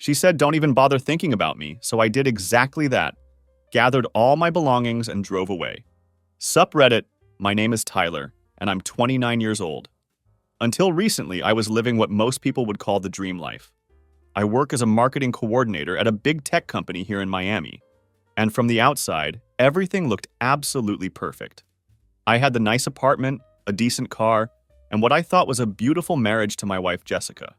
She said don't even bother thinking about me, so I did exactly that. Gathered all my belongings and drove away. Sup Reddit, my name is Tyler, and I'm 29 years old. Until recently, I was living what most people would call the dream life. I work as a marketing coordinator at a big tech company here in Miami. And from the outside, everything looked absolutely perfect. I had the nice apartment, a decent car, and what I thought was a beautiful marriage to my wife Jessica.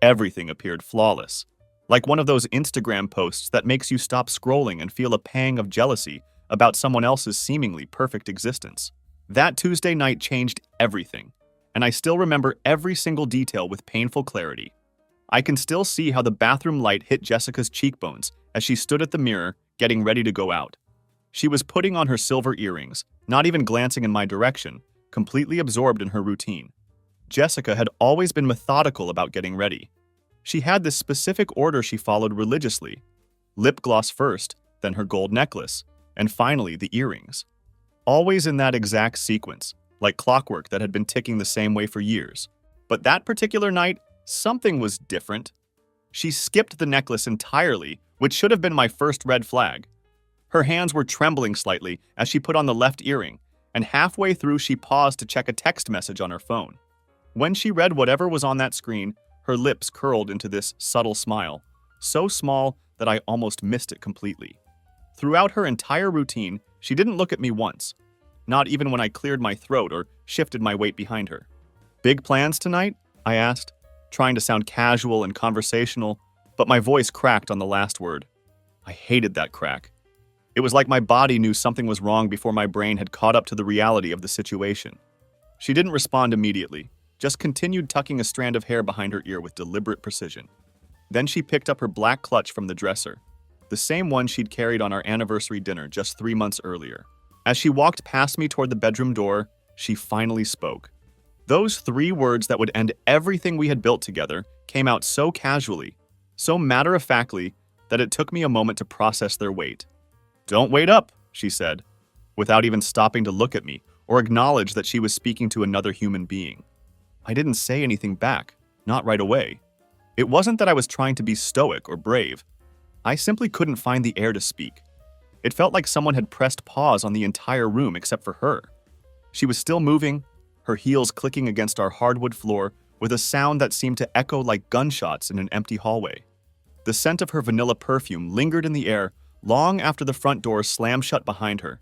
Everything appeared flawless, like one of those Instagram posts that makes you stop scrolling and feel a pang of jealousy about someone else's seemingly perfect existence. That Tuesday night changed everything, and I still remember every single detail with painful clarity. I can still see how the bathroom light hit Jessica's cheekbones as she stood at the mirror, getting ready to go out. She was putting on her silver earrings, not even glancing in my direction, completely absorbed in her routine. Jessica had always been methodical about getting ready. She had this specific order she followed religiously. Lip gloss first, then her gold necklace, and finally the earrings. Always in that exact sequence, like clockwork that had been ticking the same way for years. But that particular night, something was different. She skipped the necklace entirely, which should have been my first red flag. Her hands were trembling slightly as she put on the left earring, and halfway through she paused to check a text message on her phone. When she read whatever was on that screen, her lips curled into this subtle smile, so small that I almost missed it completely. Throughout her entire routine, she didn't look at me once, not even when I cleared my throat or shifted my weight behind her. "Big plans tonight?" I asked, trying to sound casual and conversational, but my voice cracked on the last word. I hated that crack. It was like my body knew something was wrong before my brain had caught up to the reality of the situation. She didn't respond immediately, just continued tucking a strand of hair behind her ear with deliberate precision. Then she picked up her black clutch from the dresser, the same one she'd carried on our anniversary dinner just 3 months earlier. As she walked past me toward the bedroom door, she finally spoke. Those 3 words that would end everything we had built together came out so casually, so matter-of-factly, that it took me a moment to process their weight. "Don't wait up," she said, without even stopping to look at me or acknowledge that she was speaking to another human being. I didn't say anything back, not right away. It wasn't that I was trying to be stoic or brave. I simply couldn't find the air to speak. It felt like someone had pressed pause on the entire room except for her. She was still moving, her heels clicking against our hardwood floor with a sound that seemed to echo like gunshots in an empty hallway. The scent of her vanilla perfume lingered in the air long after the front door slammed shut behind her,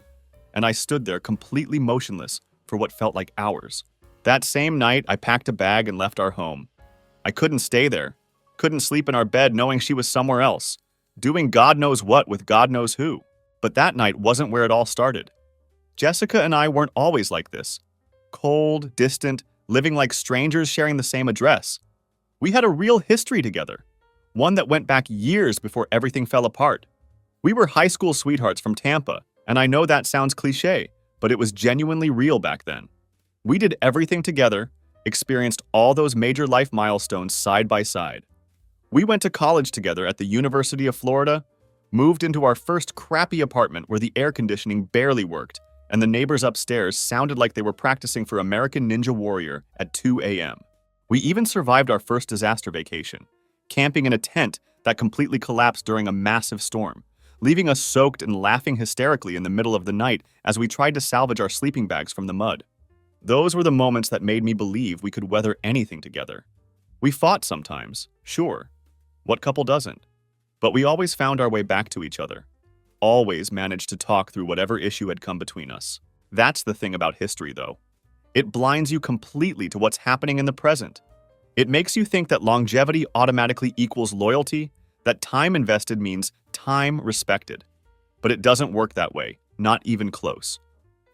and I stood there completely motionless for what felt like hours. That same night, I packed a bag and left our home. I couldn't stay there, couldn't sleep in our bed knowing she was somewhere else, doing God knows what with God knows who. But that night wasn't where it all started. Jessica and I weren't always like this. Cold, distant, living like strangers sharing the same address. We had a real history together, one that went back years before everything fell apart. We were high school sweethearts from Tampa, and I know that sounds cliche, but it was genuinely real back then. We did everything together, experienced all those major life milestones side by side. We went to college together at the University of Florida, moved into our first crappy apartment where the air conditioning barely worked, and the neighbors upstairs sounded like they were practicing for American Ninja Warrior at 2 a.m. We even survived our first disaster vacation, camping in a tent that completely collapsed during a massive storm, leaving us soaked and laughing hysterically in the middle of the night as we tried to salvage our sleeping bags from the mud. Those were the moments that made me believe we could weather anything together. We fought sometimes, sure. What couple doesn't? But we always found our way back to each other. Always managed to talk through whatever issue had come between us. That's the thing about history, though. It blinds you completely to what's happening in the present. It makes you think that longevity automatically equals loyalty, that time invested means time respected. But it doesn't work that way, not even close.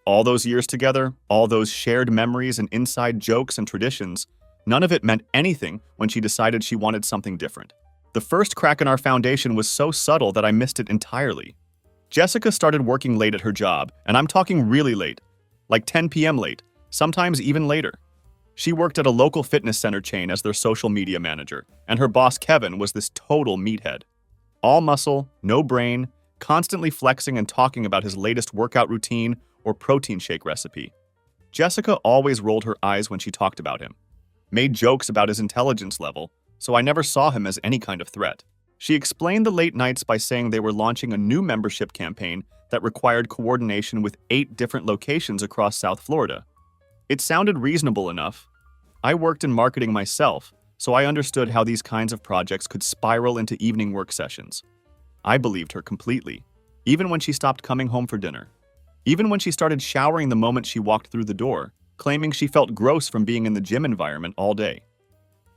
All those years together, all those shared memories and inside jokes and traditions, none of it meant anything when she decided she wanted something different. The first crack in our foundation was so subtle that I missed it entirely. Jessica started working late at her job, and I'm talking really late, like 10 p.m. late, sometimes even later. She worked at a local fitness center chain as their social media manager, and her boss Kevin was this total meathead. All muscle, no brain, constantly flexing and talking about his latest workout routine or protein shake recipe. Jessica always rolled her eyes when she talked about him, made jokes about his intelligence level, so I never saw him as any kind of threat. She explained the late nights by saying they were launching a new membership campaign that required coordination with 8 different locations across South Florida. It sounded reasonable enough. I worked in marketing myself, so I understood how these kinds of projects could spiral into evening work sessions. I believed her completely, even when she stopped coming home for dinner. Even when she started showering the moment she walked through the door, claiming she felt gross from being in the gym environment all day.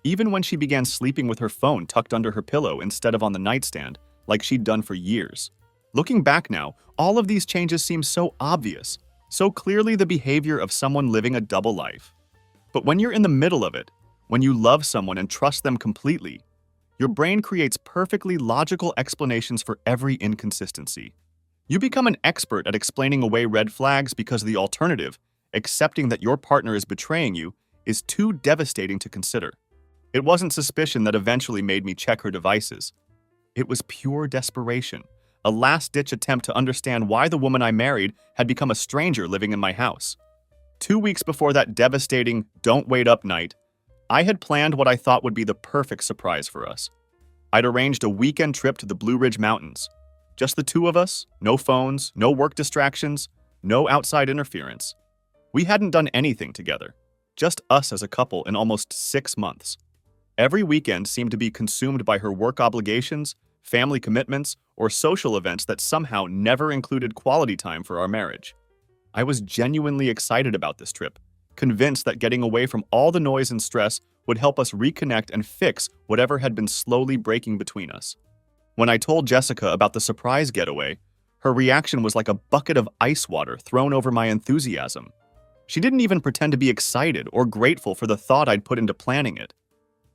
Even when she began sleeping with her phone tucked under her pillow instead of on the nightstand, like she'd done for years. Looking back now, all of these changes seem so obvious, so clearly the behavior of someone living a double life. But when you're in the middle of it, when you love someone and trust them completely, your brain creates perfectly logical explanations for every inconsistency. You become an expert at explaining away red flags because the alternative, accepting that your partner is betraying you, is too devastating to consider. It wasn't suspicion that eventually made me check her devices. It was pure desperation, a last-ditch attempt to understand why the woman I married had become a stranger living in my house. 2 weeks before that devastating "don't wait up" night, I had planned what I thought would be the perfect surprise for us. I'd arranged a weekend trip to the Blue Ridge Mountains. Just the two of us, no phones, no work distractions, no outside interference. We hadn't done anything together, just us as a couple in almost 6 months. Every weekend seemed to be consumed by her work obligations, family commitments, or social events that somehow never included quality time for our marriage. I was genuinely excited about this trip, convinced that getting away from all the noise and stress would help us reconnect and fix whatever had been slowly breaking between us. When I told Jessica about the surprise getaway, her reaction was like a bucket of ice water thrown over my enthusiasm. She didn't even pretend to be excited or grateful for the thought I'd put into planning it.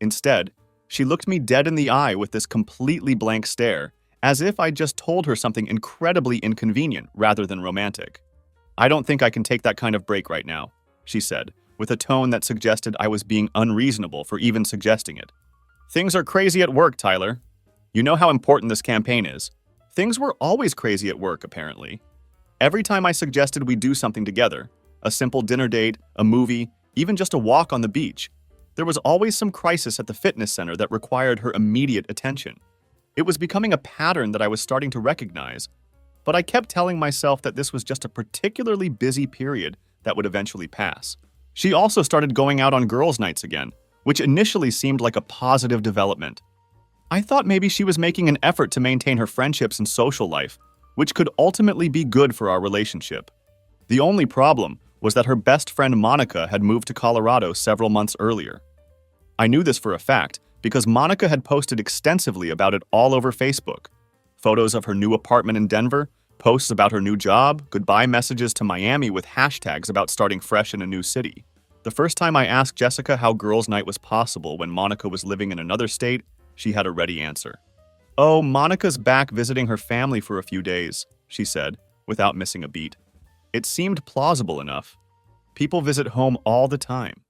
Instead, she looked me dead in the eye with this completely blank stare, as if I'd just told her something incredibly inconvenient rather than romantic. "I don't think I can take that kind of break right now," she said, with a tone that suggested I was being unreasonable for even suggesting it. "Things are crazy at work, Tyler. You know how important this campaign is." Things were always crazy at work, apparently. Every time I suggested we do something together, a simple dinner date, a movie, even just a walk on the beach, there was always some crisis at the fitness center that required her immediate attention. It was becoming a pattern that I was starting to recognize, but I kept telling myself that this was just a particularly busy period that would eventually pass. She also started going out on girls' nights again, which initially seemed like a positive development. I thought maybe she was making an effort to maintain her friendships and social life, which could ultimately be good for our relationship. The only problem was that her best friend Monica had moved to Colorado several months earlier. I knew this for a fact because Monica had posted extensively about it all over Facebook. Photos of her new apartment in Denver, posts about her new job, goodbye messages to Miami with hashtags about starting fresh in a new city. The first time I asked Jessica how girls' night was possible when Monica was living in another state, she had a ready answer. "Oh, Monica's back visiting her family for a few days," she said, without missing a beat. It seemed plausible enough. People visit home all the time.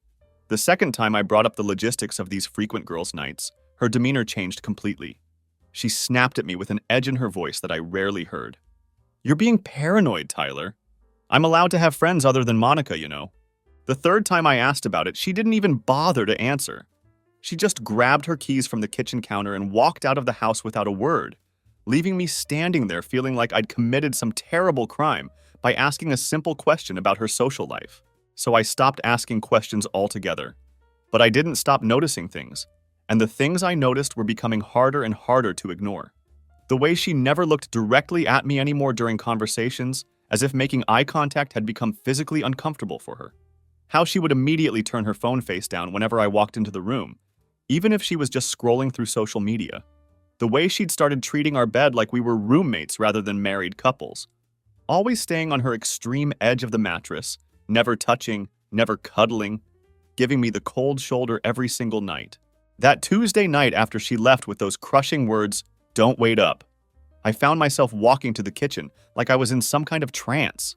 The second time I brought up the logistics of these frequent girls' nights, her demeanor changed completely. She snapped at me with an edge in her voice that I rarely heard. "You're being paranoid, Tyler. I'm allowed to have friends other than Monica, you know." The third time I asked about it, she didn't even bother to answer. She just grabbed her keys from the kitchen counter and walked out of the house without a word, leaving me standing there feeling like I'd committed some terrible crime by asking a simple question about her social life. So I stopped asking questions altogether. But I didn't stop noticing things, and the things I noticed were becoming harder and harder to ignore. The way she never looked directly at me anymore during conversations, as if making eye contact had become physically uncomfortable for her. How she would immediately turn her phone face down whenever I walked into the room, even if she was just scrolling through social media. The way she'd started treating our bed like we were roommates rather than married couples. Always staying on her extreme edge of the mattress, never touching, never cuddling, giving me the cold shoulder every single night. That Tuesday night after she left with those crushing words, "Don't wait up," I found myself walking to the kitchen like I was in some kind of trance.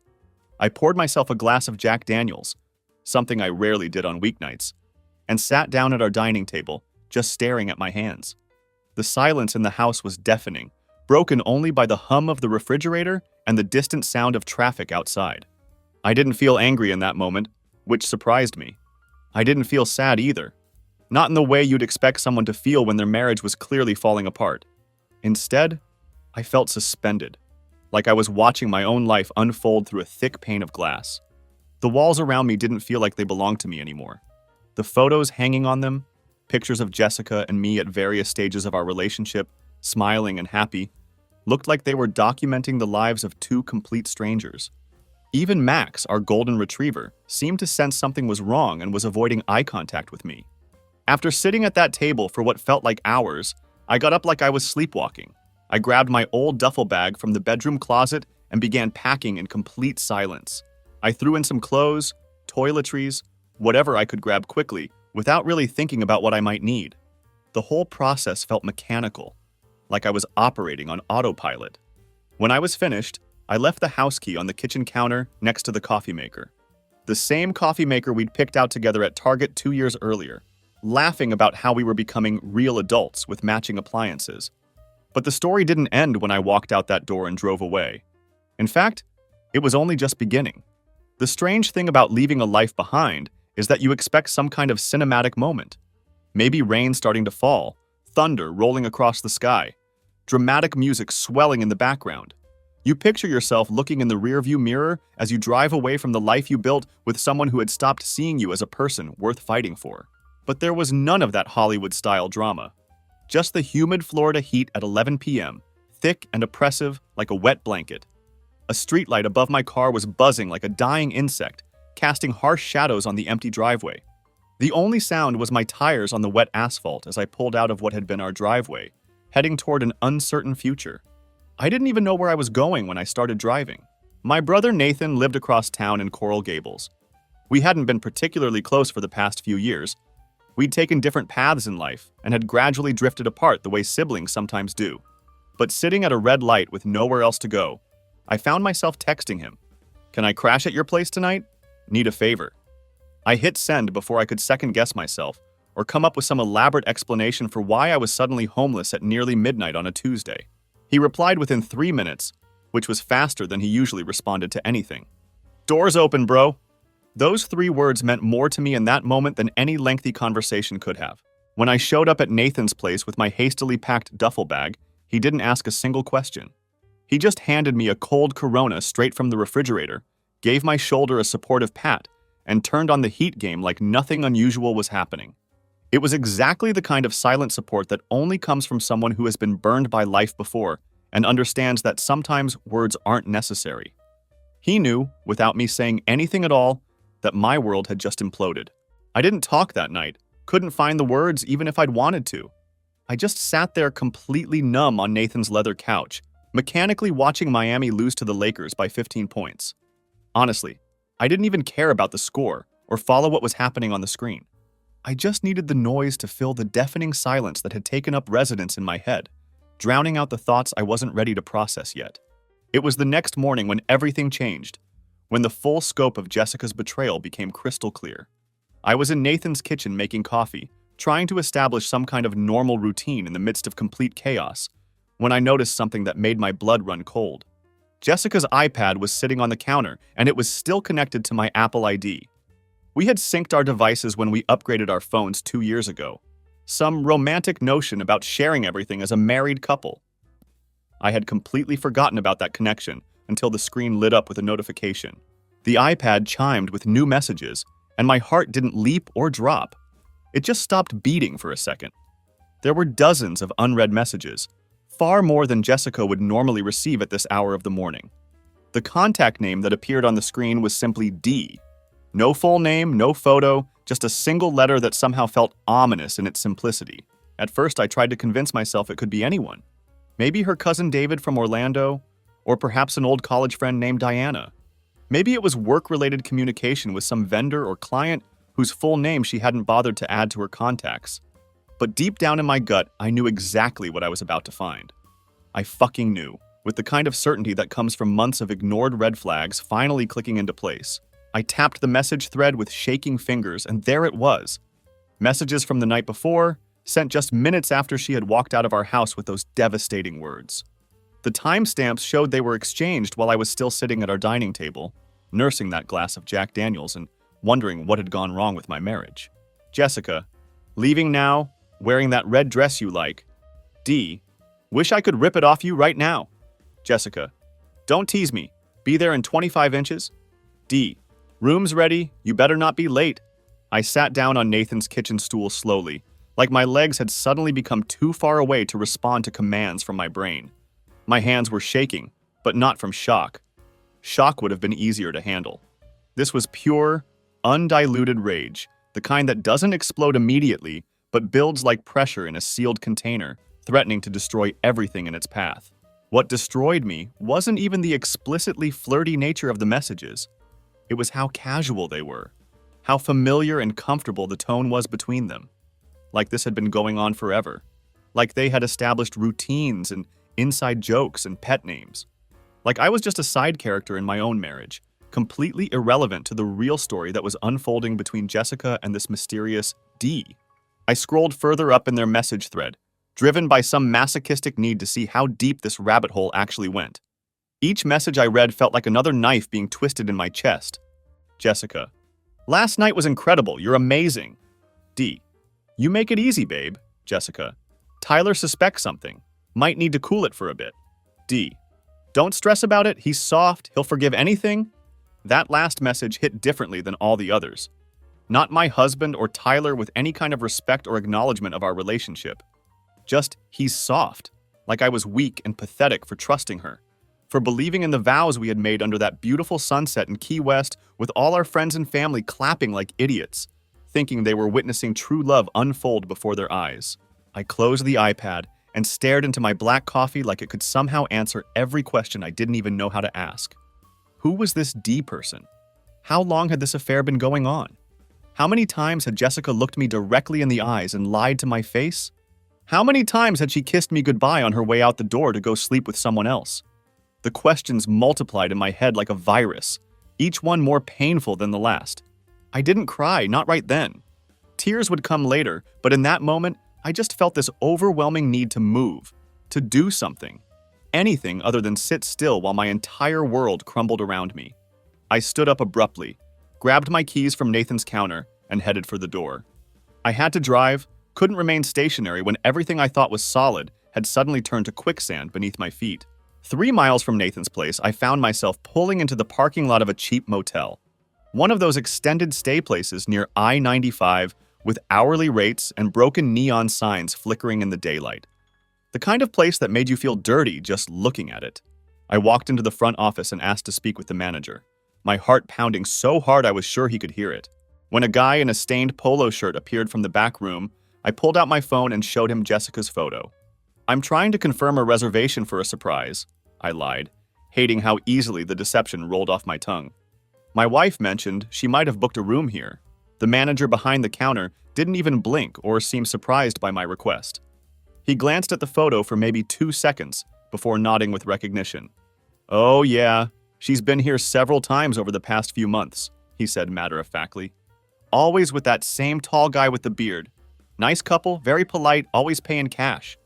I poured myself a glass of Jack Daniels, something I rarely did on weeknights, and sat down at our dining table, just staring at my hands. The silence in the house was deafening, broken only by the hum of the refrigerator and the distant sound of traffic outside. I didn't feel angry in that moment, which surprised me. I didn't feel sad either. Not in the way you'd expect someone to feel when their marriage was clearly falling apart. Instead, I felt suspended, like I was watching my own life unfold through a thick pane of glass. The walls around me didn't feel like they belonged to me anymore. The photos hanging on them, pictures of Jessica and me at various stages of our relationship, smiling and happy, looked like they were documenting the lives of two complete strangers. Even Max, our golden retriever, seemed to sense something was wrong and was avoiding eye contact with me. After sitting at that table for what felt like hours, I got up like I was sleepwalking. I grabbed my old duffel bag from the bedroom closet and began packing in complete silence. I threw in some clothes, toiletries, whatever I could grab quickly, without really thinking about what I might need. The whole process felt mechanical, like I was operating on autopilot. When I was finished, I left the house key on the kitchen counter next to the coffee maker. The same coffee maker we'd picked out together at Target 2 years earlier, laughing about how we were becoming real adults with matching appliances. But the story didn't end when I walked out that door and drove away. In fact, it was only just beginning. The strange thing about leaving a life behind is that you expect some kind of cinematic moment. Maybe rain starting to fall, thunder rolling across the sky, dramatic music swelling in the background. You picture yourself looking in the rearview mirror as you drive away from the life you built with someone who had stopped seeing you as a person worth fighting for. But there was none of that Hollywood-style drama. Just the humid Florida heat at 11 p.m., thick and oppressive like a wet blanket. A streetlight above my car was buzzing like a dying insect, casting harsh shadows on the empty driveway. The only sound was my tires on the wet asphalt as I pulled out of what had been our driveway, heading toward an uncertain future. I didn't even know where I was going when I started driving. My brother Nathan lived across town in Coral Gables. We hadn't been particularly close for the past few years. We'd taken different paths in life and had gradually drifted apart the way siblings sometimes do. But sitting at a red light with nowhere else to go, I found myself texting him. "Can I crash at your place tonight? Need a favor." I hit send before I could second-guess myself or come up with some elaborate explanation for why I was suddenly homeless at nearly midnight on a Tuesday. He replied within 3 minutes, which was faster than he usually responded to anything. "Doors open, bro." Those 3 words meant more to me in that moment than any lengthy conversation could have. When I showed up at Nathan's place with my hastily packed duffel bag, he didn't ask a single question. He just handed me a cold Corona straight from the refrigerator, gave my shoulder a supportive pat, and turned on the heat game like nothing unusual was happening. It was exactly the kind of silent support that only comes from someone who has been burned by life before and understands that sometimes words aren't necessary. He knew, without me saying anything at all, that my world had just imploded. I didn't talk that night, couldn't find the words even if I'd wanted to. I just sat there completely numb on Nathan's leather couch, mechanically watching Miami lose to the Lakers by 15 points. Honestly, I didn't even care about the score or follow what was happening on the screen. I just needed the noise to fill the deafening silence that had taken up residence in my head, drowning out the thoughts I wasn't ready to process yet. It was the next morning when everything changed, when the full scope of Jessica's betrayal became crystal clear. I was in Nathan's kitchen making coffee, trying to establish some kind of normal routine in the midst of complete chaos, when I noticed something that made my blood run cold. Jessica's iPad was sitting on the counter, and it was still connected to my Apple ID. We had synced our devices when we upgraded our phones 2 years ago. Some romantic notion about sharing everything as a married couple. I had completely forgotten about that connection until the screen lit up with a notification. The iPad chimed with new messages, and my heart didn't leap or drop. It just stopped beating for a second. There were dozens of unread messages, far more than Jessica would normally receive at this hour of the morning. The contact name that appeared on the screen was simply D. No full name, no photo, just a single letter that somehow felt ominous in its simplicity. At first, I tried to convince myself it could be anyone. Maybe her cousin David from Orlando, or perhaps an old college friend named Diana. Maybe it was work-related communication with some vendor or client whose full name she hadn't bothered to add to her contacts. But deep down in my gut, I knew exactly what I was about to find. I fucking knew, with the kind of certainty that comes from months of ignored red flags finally clicking into place. I tapped the message thread with shaking fingers, and there it was. Messages from the night before, sent just minutes after she had walked out of our house with those devastating words. The timestamps showed they were exchanged while I was still sitting at our dining table, nursing that glass of Jack Daniels and wondering what had gone wrong with my marriage. Jessica, leaving now, wearing that red dress you like. D, Wish I could rip it off you right now. Jessica. Don't tease me. Be there in 25 inches. D. Room's ready. You better not be late. I sat down on Nathan's kitchen stool slowly, like my legs had suddenly become too far away to respond to commands from my brain. My hands were shaking, but not from shock. Shock would have been easier to handle. This was pure, undiluted rage, the kind that doesn't explode immediately, but builds like pressure in a sealed container, threatening to destroy everything in its path. What destroyed me wasn't even the explicitly flirty nature of the messages. It was how casual they were, how familiar and comfortable the tone was between them. Like this had been going on forever. Like they had established routines and inside jokes and pet names. Like I was just a side character in my own marriage, completely irrelevant to the real story that was unfolding between Jessica and this mysterious D. I scrolled further up in their message thread, driven by some masochistic need to see how deep this rabbit hole actually went. Each message I read felt like another knife being twisted in my chest. Jessica. Last night was incredible. You're amazing. D. You make it easy, babe. Jessica. Tyler suspects something. Might need to cool it for a bit. D. Don't stress about it. He's soft. He'll forgive anything. That last message hit differently than all the others. Not my husband or Tyler with any kind of respect or acknowledgement of our relationship. Just, he's soft. Like I was weak and pathetic for trusting her. For believing in the vows we had made under that beautiful sunset in Key West with all our friends and family clapping like idiots, thinking they were witnessing true love unfold before their eyes. I closed the iPad and stared into my black coffee like it could somehow answer every question I didn't even know how to ask. Who was this D person? How long had this affair been going on? How many times had Jessica looked me directly in the eyes and lied to my face? How many times had she kissed me goodbye on her way out the door to go sleep with someone else? The questions multiplied in my head like a virus, each one more painful than the last. I didn't cry, not right then. Tears would come later, but in that moment, I just felt this overwhelming need to move, to do something. Anything other than sit still while my entire world crumbled around me. I stood up abruptly, grabbed my keys from Nathan's counter, and headed for the door. I had to drive, couldn't remain stationary when everything I thought was solid had suddenly turned to quicksand beneath my feet. 3 miles from Nathan's place, I found myself pulling into the parking lot of a cheap motel. One of those extended stay places near I-95 with hourly rates and broken neon signs flickering in the daylight. The kind of place that made you feel dirty just looking at it. I walked into the front office and asked to speak with the manager, my heart pounding so hard I was sure he could hear it. When a guy in a stained polo shirt appeared from the back room, I pulled out my phone and showed him Jessica's photo. I'm trying to confirm a reservation for a surprise, I lied, hating how easily the deception rolled off my tongue. My wife mentioned she might have booked a room here. The manager behind the counter didn't even blink or seem surprised by my request. He glanced at the photo for maybe 2 seconds before nodding with recognition. Oh yeah, she's been here several times over the past few months, he said matter-of-factly. Always with that same tall guy with the beard. Nice couple, very polite, always paying cash.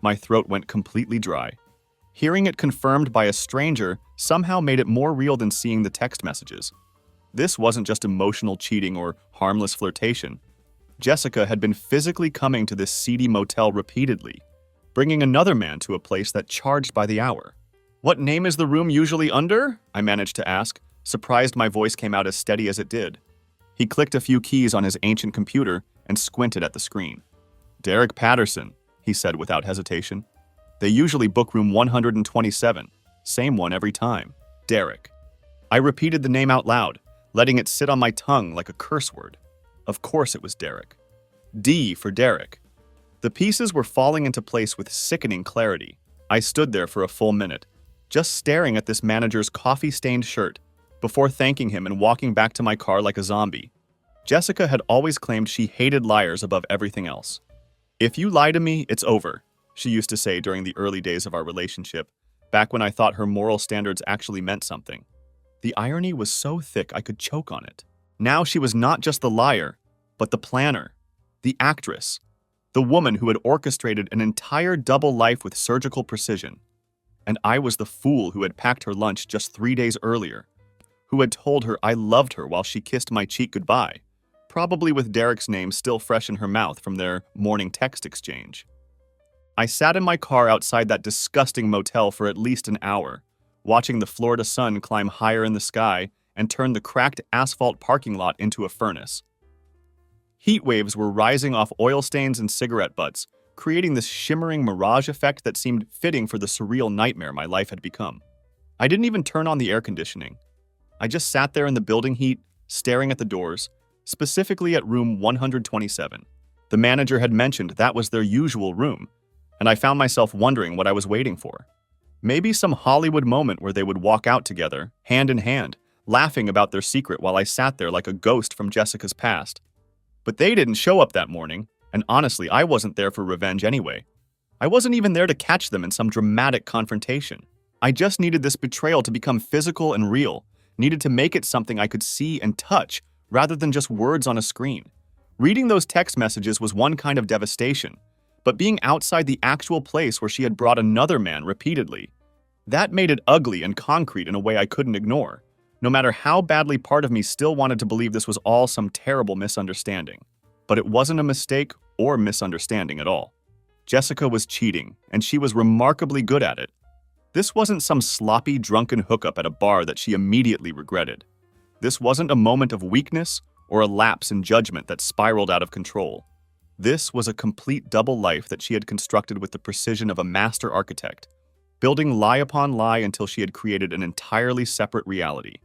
My throat went completely dry. Hearing it confirmed by a stranger somehow made it more real than seeing the text messages. This wasn't just emotional cheating or harmless flirtation. Jessica had been physically coming to this seedy motel repeatedly, bringing another man to a place that charged by the hour. What name is the room usually under? I managed to ask, surprised my voice came out as steady as it did. He clicked a few keys on his ancient computer and squinted at the screen. Derek Patterson, he said without hesitation. They usually book room 127. Same one every time. Derek. I repeated the name out loud, letting it sit on my tongue like a curse word. Of course it was Derek. D for Derek. The pieces were falling into place with sickening clarity. I stood there for a full minute, just staring at this manager's coffee-stained shirt, before thanking him and walking back to my car like a zombie. Jessica had always claimed she hated liars above everything else. If you lie to me, it's over, she used to say during the early days of our relationship, back when I thought her moral standards actually meant something. The irony was so thick I could choke on it. Now she was not just the liar, but the planner, the actress, the woman who had orchestrated an entire double life with surgical precision. And I was the fool who had packed her lunch just 3 days earlier, who had told her I loved her while she kissed my cheek goodbye, probably with Derek's name still fresh in her mouth from their morning text exchange. I sat in my car outside that disgusting motel for at least an hour, watching the Florida sun climb higher in the sky and turn the cracked asphalt parking lot into a furnace. Heat waves were rising off oil stains and cigarette butts, creating this shimmering mirage effect that seemed fitting for the surreal nightmare my life had become. I didn't even turn on the air conditioning. I just sat there in the building heat, staring at the doors, specifically at room 127. The manager had mentioned that was their usual room, and I found myself wondering what I was waiting for. Maybe some Hollywood moment where they would walk out together, hand in hand, laughing about their secret while I sat there like a ghost from Jessica's past. But they didn't show up that morning, and honestly, I wasn't there for revenge anyway. I wasn't even there to catch them in some dramatic confrontation. I just needed this betrayal to become physical and real, needed to make it something I could see and touch, rather than just words on a screen. Reading those text messages was one kind of devastation, but being outside the actual place where she had brought another man repeatedly, that made it ugly and concrete in a way I couldn't ignore, no matter how badly part of me still wanted to believe this was all some terrible misunderstanding. But it wasn't a mistake or misunderstanding at all. Jessica was cheating, and she was remarkably good at it. This wasn't some sloppy, drunken hookup at a bar that she immediately regretted. This wasn't a moment of weakness or a lapse in judgment that spiraled out of control. This was a complete double life that she had constructed with the precision of a master architect, building lie upon lie until she had created an entirely separate reality.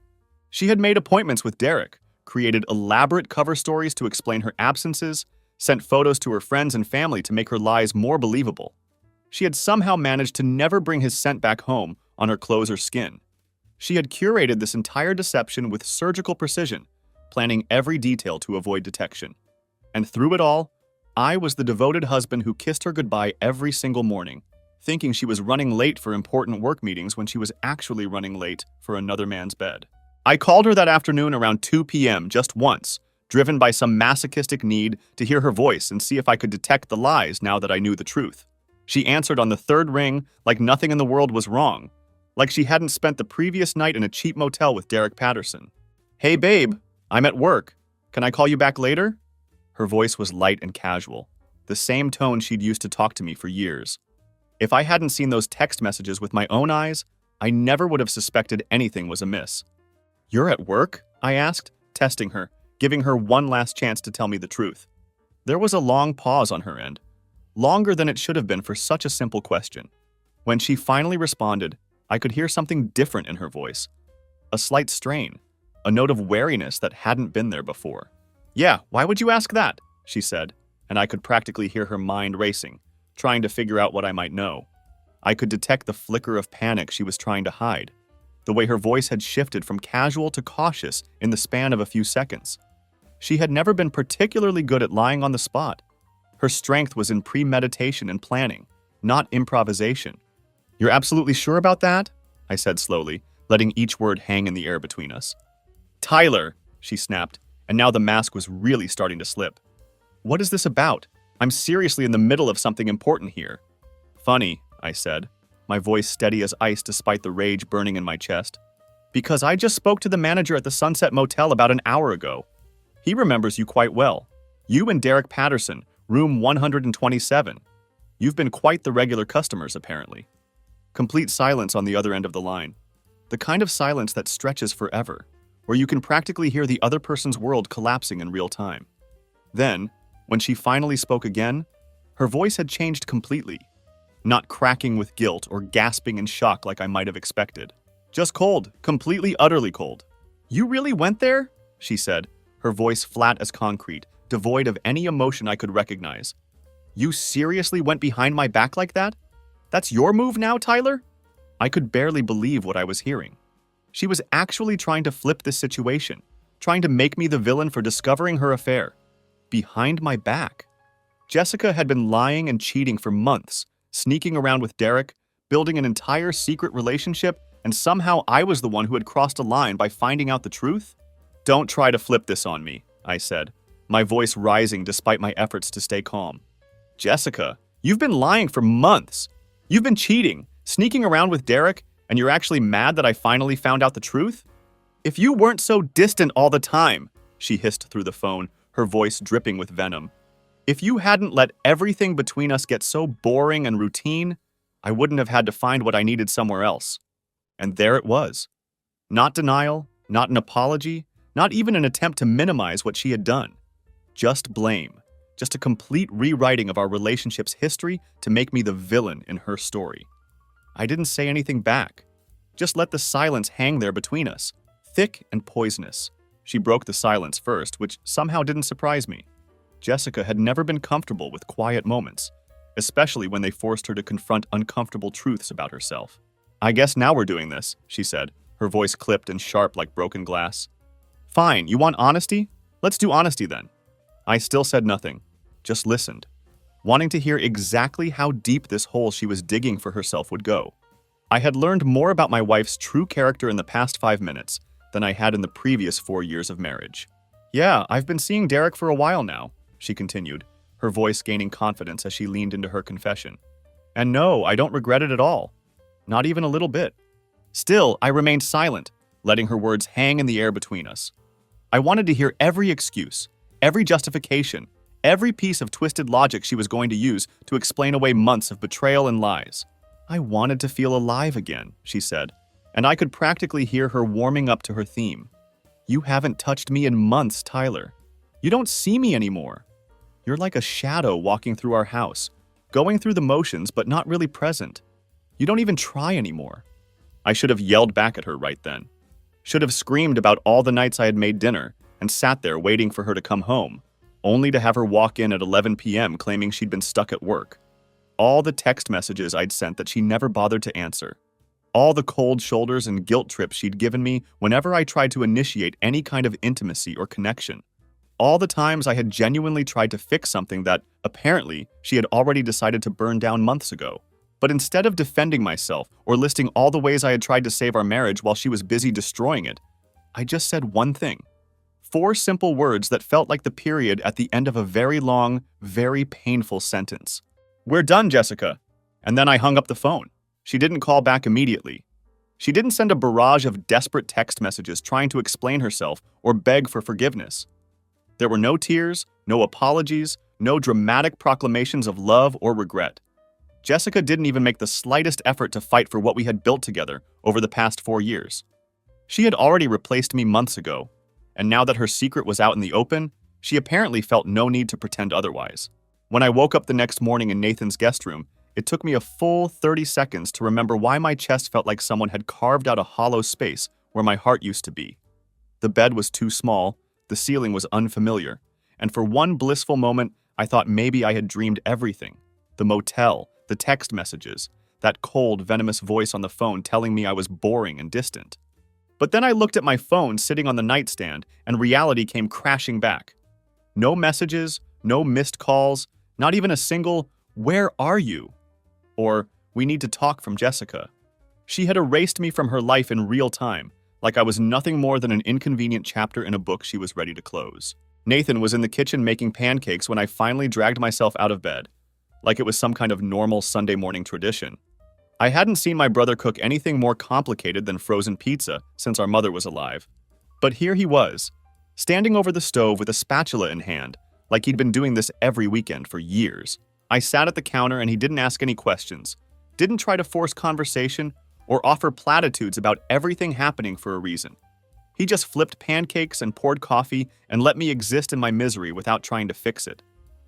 She had made appointments with Derek, created elaborate cover stories to explain her absences, sent photos to her friends and family to make her lies more believable. She had somehow managed to never bring his scent back home on her clothes or skin. She had curated this entire deception with surgical precision, planning every detail to avoid detection. And through it all, I was the devoted husband who kissed her goodbye every single morning, thinking she was running late for important work meetings when she was actually running late for another man's bed. I called her that afternoon around 2 p.m. just once, driven by some masochistic need to hear her voice and see if I could detect the lies now that I knew the truth. She answered on the third ring like nothing in the world was wrong, like she hadn't spent the previous night in a cheap motel with Derek Patterson. "Hey babe, I'm at work. Can I call you back later?" Her voice was light and casual, the same tone she'd used to talk to me for years. If I hadn't seen those text messages with my own eyes, I never would have suspected anything was amiss. "You're at work?" I asked, testing her, giving her one last chance to tell me the truth. There was a long pause on her end, longer than it should have been for such a simple question. When she finally responded, I could hear something different in her voice. A slight strain, a note of wariness that hadn't been there before. "Yeah, why would you ask that?" she said, and I could practically hear her mind racing, trying to figure out what I might know. I could detect the flicker of panic she was trying to hide, the way her voice had shifted from casual to cautious in the span of a few seconds. She had never been particularly good at lying on the spot. Her strength was in premeditation and planning, not improvisation. "You're absolutely sure about that?" I said slowly, letting each word hang in the air between us. "Tyler," she snapped, and now the mask was really starting to slip. "What is this about? I'm seriously in the middle of something important here." "Funny," I said, my voice steady as ice despite the rage burning in my chest. "Because I just spoke to the manager at the Sunset Motel about an hour ago. He remembers you quite well. You and Derek Patterson, room 127. You've been quite the regular customers, apparently." Complete silence on the other end of the line. The kind of silence that stretches forever, where you can practically hear the other person's world collapsing in real time. Then, when she finally spoke again, her voice had changed completely. Not cracking with guilt or gasping in shock like I might have expected. Just cold, completely, utterly cold. "You really went there?" she said, her voice flat as concrete, devoid of any emotion I could recognize. "You seriously went behind my back like that? That's your move now, Tyler?" I could barely believe what I was hearing. She was actually trying to flip this situation, trying to make me the villain for discovering her affair. Behind my back. Jessica had been lying and cheating for months, sneaking around with Derek, building an entire secret relationship, and somehow I was the one who had crossed a line by finding out the truth? "Don't try to flip this on me," I said, my voice rising despite my efforts to stay calm. "Jessica, you've been lying for months. You've been cheating, sneaking around with Derek, and you're actually mad that I finally found out the truth? If you weren't so distant all the time," she hissed through the phone, her voice dripping with venom. If you hadn't let everything between us get so boring and routine, I wouldn't have had to find what I needed somewhere else. And there it was. Not denial, not an apology, not even an attempt to minimize what she had done. Just blame. Just a complete rewriting of our relationship's history to make me the villain in her story. I didn't say anything back. Just let the silence hang there between us, thick and poisonous. She broke the silence first, which somehow didn't surprise me. Jessica had never been comfortable with quiet moments, especially when they forced her to confront uncomfortable truths about herself. "I guess now we're doing this," she said, her voice clipped and sharp like broken glass. "Fine, you want honesty? Let's do honesty then." I still said nothing, just listened, wanting to hear exactly how deep this hole she was digging for herself would go. I had learned more about my wife's true character in the past 5 minutes than I had in the previous 4 years of marriage. "Yeah, I've been seeing Derek for a while now," she continued, her voice gaining confidence as she leaned into her confession. "And no, I don't regret it at all. Not even a little bit." Still, I remained silent, letting her words hang in the air between us. I wanted to hear every excuse, every justification, every piece of twisted logic she was going to use to explain away months of betrayal and lies. "I wanted to feel alive again," she said, and I could practically hear her warming up to her theme. "You haven't touched me in months, Tyler. You don't see me anymore. You're like a shadow walking through our house, going through the motions but not really present. You don't even try anymore." I should have yelled back at her right then. Should have screamed about all the nights I had made dinner and sat there waiting for her to come home, only to have her walk in at 11 p.m. claiming she'd been stuck at work. All the text messages I'd sent that she never bothered to answer. All the cold shoulders and guilt trips she'd given me whenever I tried to initiate any kind of intimacy or connection. All the times I had genuinely tried to fix something that, apparently, she had already decided to burn down months ago. But instead of defending myself or listing all the ways I had tried to save our marriage while she was busy destroying it, I just said one thing. 4 simple words that felt like the period at the end of a very long, very painful sentence. "We're done, Jessica." And then I hung up the phone. She didn't call back immediately. She didn't send a barrage of desperate text messages trying to explain herself or beg for forgiveness. There were no tears, no apologies, no dramatic proclamations of love or regret. Jessica didn't even make the slightest effort to fight for what we had built together over the past 4 years. She had already replaced me months ago, and now that her secret was out in the open, she apparently felt no need to pretend otherwise. When I woke up the next morning in Nathan's guest room, it took me a full 30 seconds to remember why my chest felt like someone had carved out a hollow space where my heart used to be. The bed was too small, the ceiling was unfamiliar, and for one blissful moment, I thought maybe I had dreamed everything. The motel, the text messages, that cold, venomous voice on the phone telling me I was boring and distant. But then I looked at my phone sitting on the nightstand, and reality came crashing back. No messages, no missed calls, not even a single, "Where are you?" or "We need to talk" from Jessica. She had erased me from her life in real time, like I was nothing more than an inconvenient chapter in a book she was ready to close. Nathan was in the kitchen making pancakes when I finally dragged myself out of bed, like it was some kind of normal Sunday morning tradition. I hadn't seen my brother cook anything more complicated than frozen pizza since our mother was alive. But here he was, standing over the stove with a spatula in hand, like he'd been doing this every weekend for years. I sat at the counter and he didn't ask any questions, didn't try to force conversation, or offer platitudes about everything happening for a reason. He just flipped pancakes and poured coffee and let me exist in my misery without trying to fix it.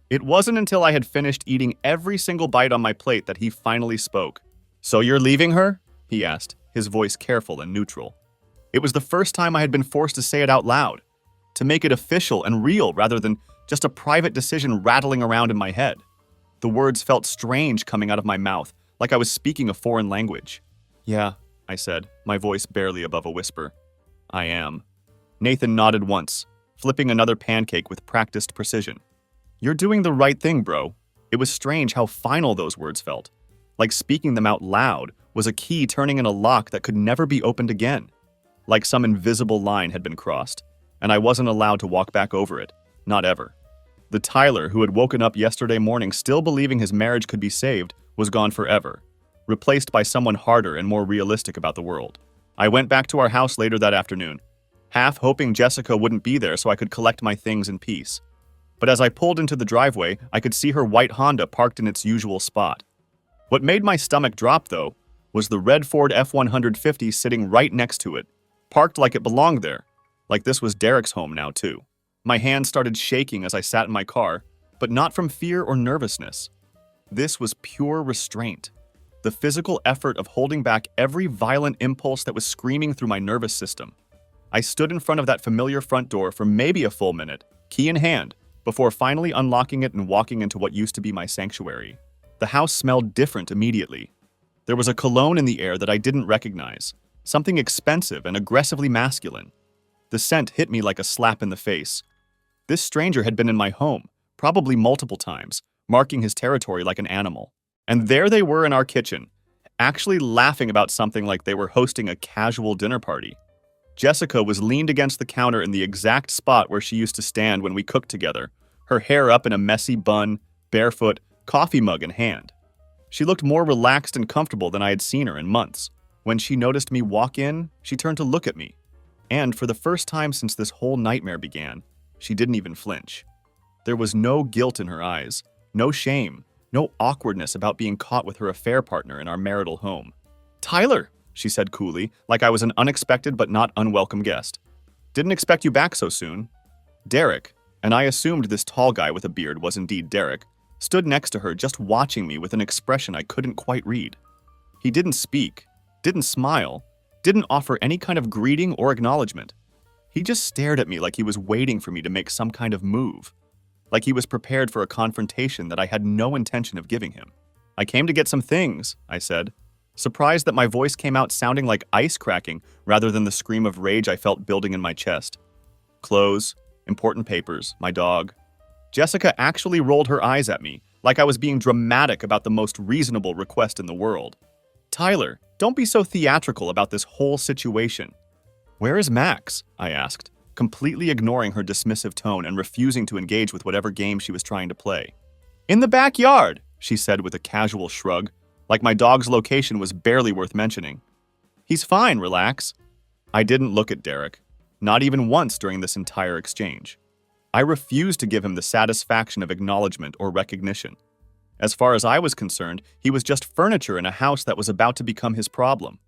It wasn't until I had finished eating every single bite on my plate that he finally spoke. "So you're leaving her?" he asked, his voice careful and neutral. It was the first time I had been forced to say it out loud, to make it official and real rather than just a private decision rattling around in my head. The words felt strange coming out of my mouth, like I was speaking a foreign language. "Yeah," I said, my voice barely above a whisper. "I am." Nathan nodded once, flipping another pancake with practiced precision. "You're doing the right thing, bro." It was strange how final those words felt, like speaking them out loud was a key turning in a lock that could never be opened again. Like some invisible line had been crossed, and I wasn't allowed to walk back over it, not ever. The Tyler who had woken up yesterday morning still believing his marriage could be saved was gone forever, replaced by someone harder and more realistic about the world. I went back to our house later that afternoon, half hoping Jessica wouldn't be there so I could collect my things in peace. But as I pulled into the driveway, I could see her white Honda parked in its usual spot. What made my stomach drop, though, was the red Ford F-150 sitting right next to it, parked like it belonged there, like this was Derek's home now, too. My hands started shaking as I sat in my car, but not from fear or nervousness. This was pure restraint, the physical effort of holding back every violent impulse that was screaming through my nervous system. I stood in front of that familiar front door for maybe a full minute, key in hand, before finally unlocking it and walking into what used to be my sanctuary. The house smelled different immediately. There was a cologne in the air that I didn't recognize, something expensive and aggressively masculine. The scent hit me like a slap in the face. This stranger had been in my home, probably multiple times, marking his territory like an animal. And there they were in our kitchen, actually laughing about something like they were hosting a casual dinner party. Jessica was leaned against the counter in the exact spot where she used to stand when we cooked together, her hair up in a messy bun, barefoot, coffee mug in hand. She looked more relaxed and comfortable than I had seen her in months. When she noticed me walk in, she turned to look at me. And for the first time since this whole nightmare began, she didn't even flinch. There was no guilt in her eyes, no shame, no awkwardness about being caught with her affair partner in our marital home. "Tyler," she said coolly, like I was an unexpected but not unwelcome guest. "Didn't expect you back so soon." Derek, and I assumed this tall guy with a beard was indeed Derek, stood next to her just watching me with an expression I couldn't quite read. He didn't speak, didn't smile, didn't offer any kind of greeting or acknowledgement. He just stared at me like he was waiting for me to make some kind of move, like he was prepared for a confrontation that I had no intention of giving him. "I came to get some things," I said, surprised that my voice came out sounding like ice cracking rather than the scream of rage I felt building in my chest. "Clothes, important papers, my dog." Jessica actually rolled her eyes at me, like I was being dramatic about the most reasonable request in the world. "Tyler, don't be so theatrical about this whole situation." "Where is Max?" I asked, completely ignoring her dismissive tone and refusing to engage with whatever game she was trying to play. "In the backyard," she said with a casual shrug, like my dog's location was barely worth mentioning. "He's fine, relax." I didn't look at Derek, not even once during this entire exchange. I refused to give him the satisfaction of acknowledgement or recognition. As far as I was concerned, he was just furniture in a house that was about to become his problem.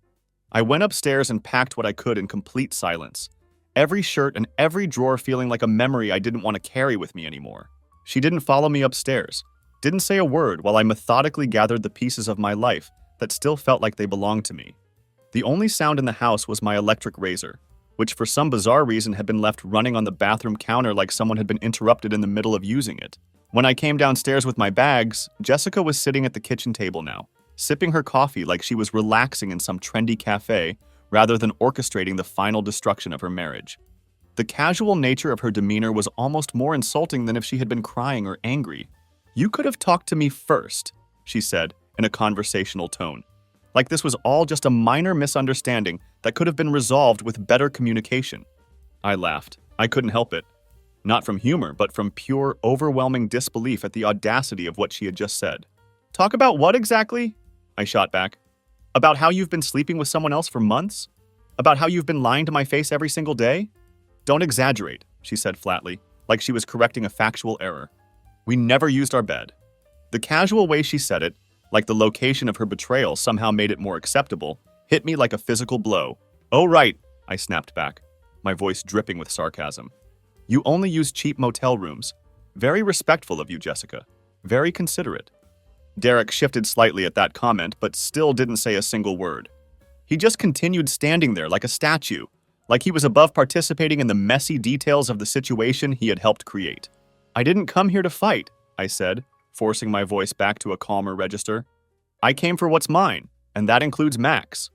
I went upstairs and packed what I could in complete silence, every shirt and every drawer feeling like a memory I didn't want to carry with me anymore. She didn't follow me upstairs, didn't say a word while I methodically gathered the pieces of my life that still felt like they belonged to me. The only sound in the house was my electric razor, which for some bizarre reason had been left running on the bathroom counter like someone had been interrupted in the middle of using it. When I came downstairs with my bags, Jessica was sitting at the kitchen table now, sipping her coffee like she was relaxing in some trendy cafe rather than orchestrating the final destruction of her marriage. The casual nature of her demeanor was almost more insulting than if she had been crying or angry. "You could have talked to me first," she said in a conversational tone, like this was all just a minor misunderstanding that could have been resolved with better communication. I laughed. I couldn't help it. Not from humor, but from pure, overwhelming disbelief at the audacity of what she had just said. "Talk about what exactly?" I shot back. "About how you've been sleeping with someone else for months? About how you've been lying to my face every single day?" "Don't exaggerate," she said flatly, like she was correcting a factual error. "We never used our bed." The casual way she said it, like the location of her betrayal somehow made it more acceptable, hit me like a physical blow. "Oh, right," I snapped back, my voice dripping with sarcasm. "You only use cheap motel rooms. Very respectful of you, Jessica. Very considerate." Derek shifted slightly at that comment, but still didn't say a single word. He just continued standing there like a statue, like he was above participating in the messy details of the situation he had helped create. "I didn't come here to fight," I said, forcing my voice back to a calmer register. "I came for what's mine, and that includes Max."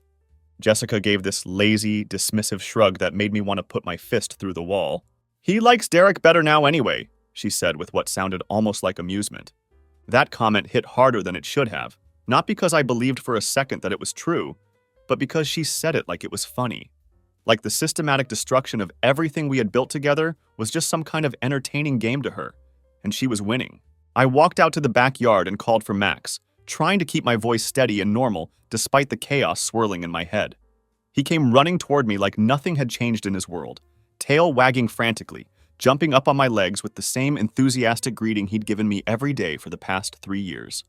Jessica gave this lazy, dismissive shrug that made me want to put my fist through the wall. "He likes Derek better now anyway," she said with what sounded almost like amusement. That comment hit harder than it should have, not because I believed for a second that it was true, but because she said it like it was funny. Like the systematic destruction of everything we had built together was just some kind of entertaining game to her, and she was winning. I walked out to the backyard and called for Max, trying to keep my voice steady and normal despite the chaos swirling in my head. He came running toward me like nothing had changed in his world, tail wagging frantically, jumping up on my legs with the same enthusiastic greeting he'd given me every day for the past 3 years.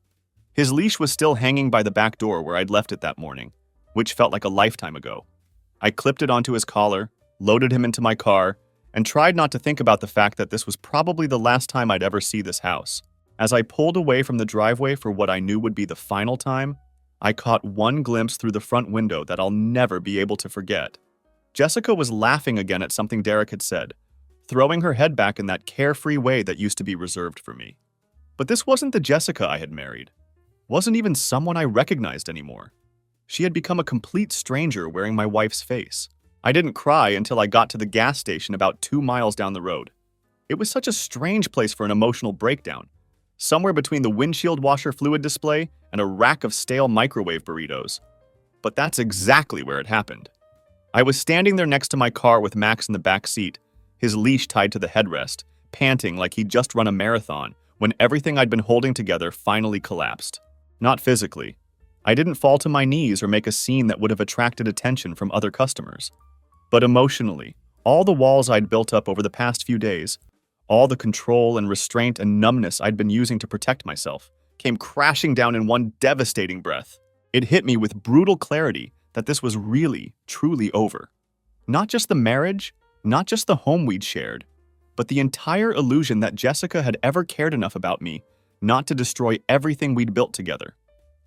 His leash was still hanging by the back door where I'd left it that morning, which felt like a lifetime ago. I clipped it onto his collar, loaded him into my car, and tried not to think about the fact that this was probably the last time I'd ever see this house. As I pulled away from the driveway for what I knew would be the final time, I caught one glimpse through the front window that I'll never be able to forget. Jessica was laughing again at something Derek had said, throwing her head back in that carefree way that used to be reserved for me. But this wasn't the Jessica I had married. Wasn't even someone I recognized anymore. She had become a complete stranger wearing my wife's face. I didn't cry until I got to the gas station about 2 miles down the road. It was such a strange place for an emotional breakdown, somewhere between the windshield washer fluid display and a rack of stale microwave burritos. But that's exactly where it happened. I was standing there next to my car with Max in the back seat, his leash tied to the headrest, panting like he'd just run a marathon, when everything I'd been holding together finally collapsed. Not physically. I didn't fall to my knees or make a scene that would have attracted attention from other customers. But emotionally, all the walls I'd built up over the past few days, all the control and restraint and numbness I'd been using to protect myself, came crashing down in one devastating breath. It hit me with brutal clarity that this was really, truly over. Not just the marriage, not just the home we'd shared, but the entire illusion that Jessica had ever cared enough about me not to destroy everything we'd built together.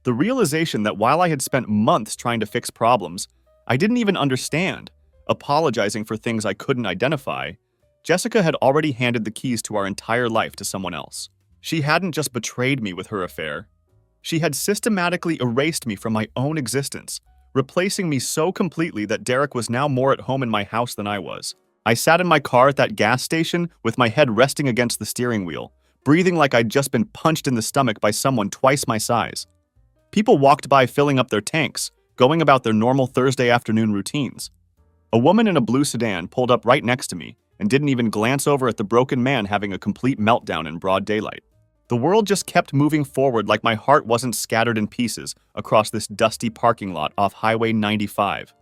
The realization that while I had spent months trying to fix problems I didn't even understand, apologizing for things I couldn't identify, Jessica had already handed the keys to our entire life to someone else. She hadn't just betrayed me with her affair. She had systematically erased me from my own existence, replacing me so completely that Derek was now more at home in my house than I was. I sat in my car at that gas station with my head resting against the steering wheel, breathing like I'd just been punched in the stomach by someone twice my size. People walked by filling up their tanks, going about their normal Thursday afternoon routines. A woman in a blue sedan pulled up right next to me and didn't even glance over at the broken man having a complete meltdown in broad daylight. The world just kept moving forward like my heart wasn't scattered in pieces across this dusty parking lot off Highway 95.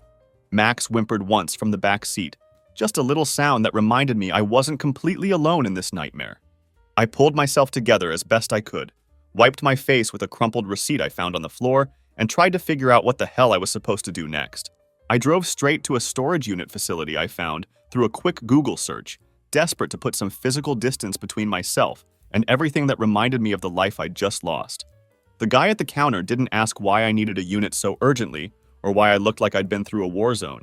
Max whimpered once from the back seat, just a little sound that reminded me I wasn't completely alone in this nightmare. I pulled myself together as best I could, wiped my face with a crumpled receipt I found on the floor, and tried to figure out what the hell I was supposed to do next. I drove straight to a storage unit facility I found through a quick Google search, desperate to put some physical distance between myself and everything that reminded me of the life I'd just lost. The guy at the counter didn't ask why I needed a unit so urgently or why I looked like I'd been through a war zone.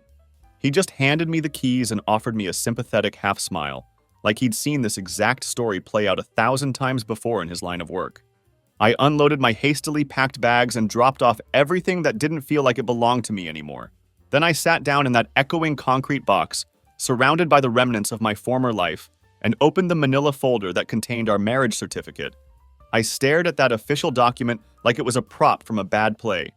He just handed me the keys and offered me a sympathetic half smile, like he'd seen this exact story play out 1,000 times before in his line of work. I unloaded my hastily packed bags and dropped off everything that didn't feel like it belonged to me anymore. Then I sat down in that echoing concrete box, surrounded by the remnants of my former life, and opened the manila folder that contained our marriage certificate. I stared at that official document like it was a prop from a bad play,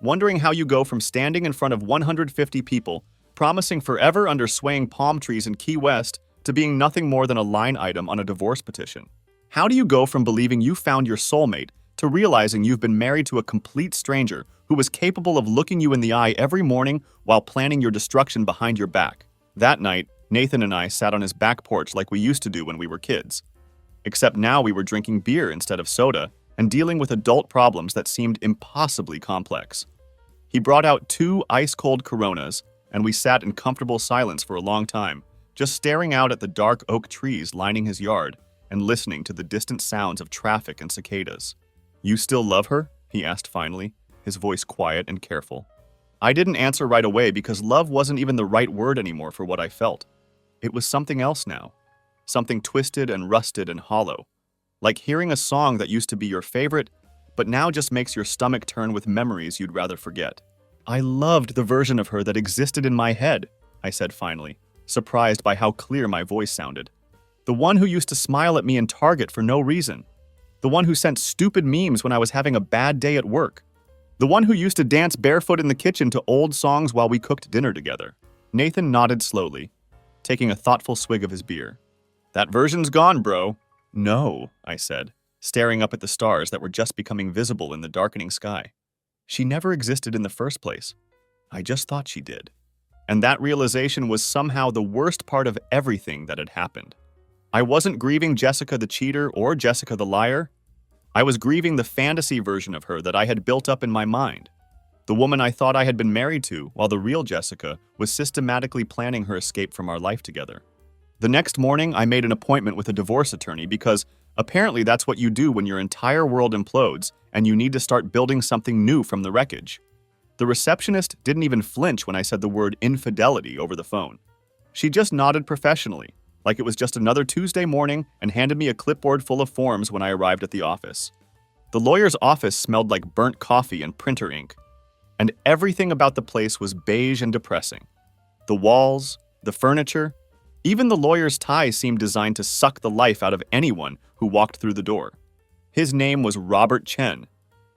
wondering how you go from standing in front of 150 people, promising forever under swaying palm trees in Key West, to being nothing more than a line item on a divorce petition. How do you go from believing you found your soulmate to realizing you've been married to a complete stranger who was capable of looking you in the eye every morning while planning your destruction behind your back? That night, Nathan and I sat on his back porch like we used to do when we were kids. Except now we were drinking beer instead of soda and dealing with adult problems that seemed impossibly complex. He brought out 2 ice-cold Coronas, and we sat in comfortable silence for a long time, just staring out at the dark oak trees lining his yard and listening to the distant sounds of traffic and cicadas. "You still love her?" he asked finally, his voice quiet and careful. I didn't answer right away because love wasn't even the right word anymore for what I felt. It was something else now. Something twisted and rusted and hollow. Like hearing a song that used to be your favorite, but now just makes your stomach turn with memories you'd rather forget. "I loved the version of her that existed in my head," I said finally, surprised by how clear my voice sounded. "The one who used to smile at me in Target for no reason. The one who sent stupid memes when I was having a bad day at work. The one who used to dance barefoot in the kitchen to old songs while we cooked dinner together." Nathan nodded slowly, taking a thoughtful swig of his beer. "That version's gone, bro." "No," I said, staring up at the stars that were just becoming visible in the darkening sky. "She never existed in the first place. I just thought she did." And that realization was somehow the worst part of everything that had happened. I wasn't grieving Jessica the cheater or Jessica the liar. I was grieving the fantasy version of her that I had built up in my mind. The woman I thought I had been married to, while the real Jessica was systematically planning her escape from our life together. The next morning, I made an appointment with a divorce attorney because apparently that's what you do when your entire world implodes and you need to start building something new from the wreckage. The receptionist didn't even flinch when I said the word infidelity over the phone. She just nodded professionally, like it was just another Tuesday morning, and handed me a clipboard full of forms when I arrived at the office. The lawyer's office smelled like burnt coffee and printer ink, and everything about the place was beige and depressing. The walls, the furniture, even the lawyer's tie seemed designed to suck the life out of anyone who walked through the door. His name was Robert Chen,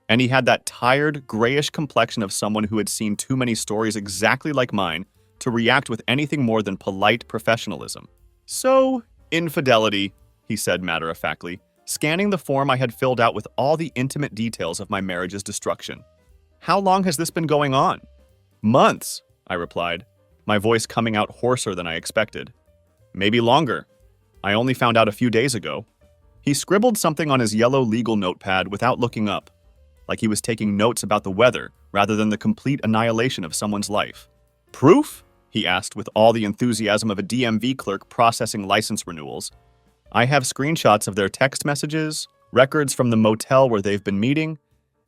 and he had that tired, grayish complexion of someone who had seen too many stories exactly like mine to react with anything more than polite professionalism. "So, infidelity," he said matter-of-factly, scanning the form I had filled out with all the intimate details of my marriage's destruction. "How long has this been going on?" "Months," I replied, my voice coming out hoarser than I expected. "Maybe longer. I only found out a few days ago." He scribbled something on his yellow legal notepad without looking up, like he was taking notes about the weather rather than the complete annihilation of someone's life. "Proof?" he asked with all the enthusiasm of a DMV clerk processing license renewals. "I have screenshots of their text messages, records from the motel where they've been meeting,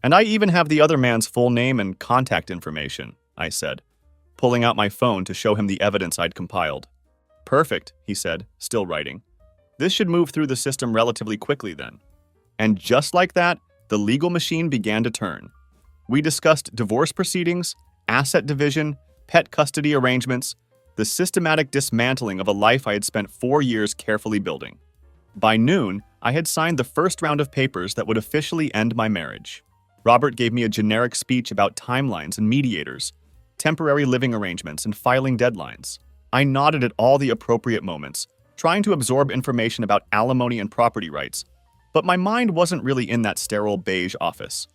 and I even have the other man's full name and contact information," I said, pulling out my phone to show him the evidence I'd compiled. "Perfect," he said, still writing. "This should move through the system relatively quickly then." And just like that, the legal machine began to turn. We discussed divorce proceedings, asset division, pet custody arrangements, the systematic dismantling of a life I had spent 4 years carefully building. By noon, I had signed the first round of papers that would officially end my marriage. Robert gave me a generic speech about timelines and mediators, temporary living arrangements, and filing deadlines. I nodded at all the appropriate moments, trying to absorb information about alimony and property rights, but my mind wasn't really in that sterile beige office.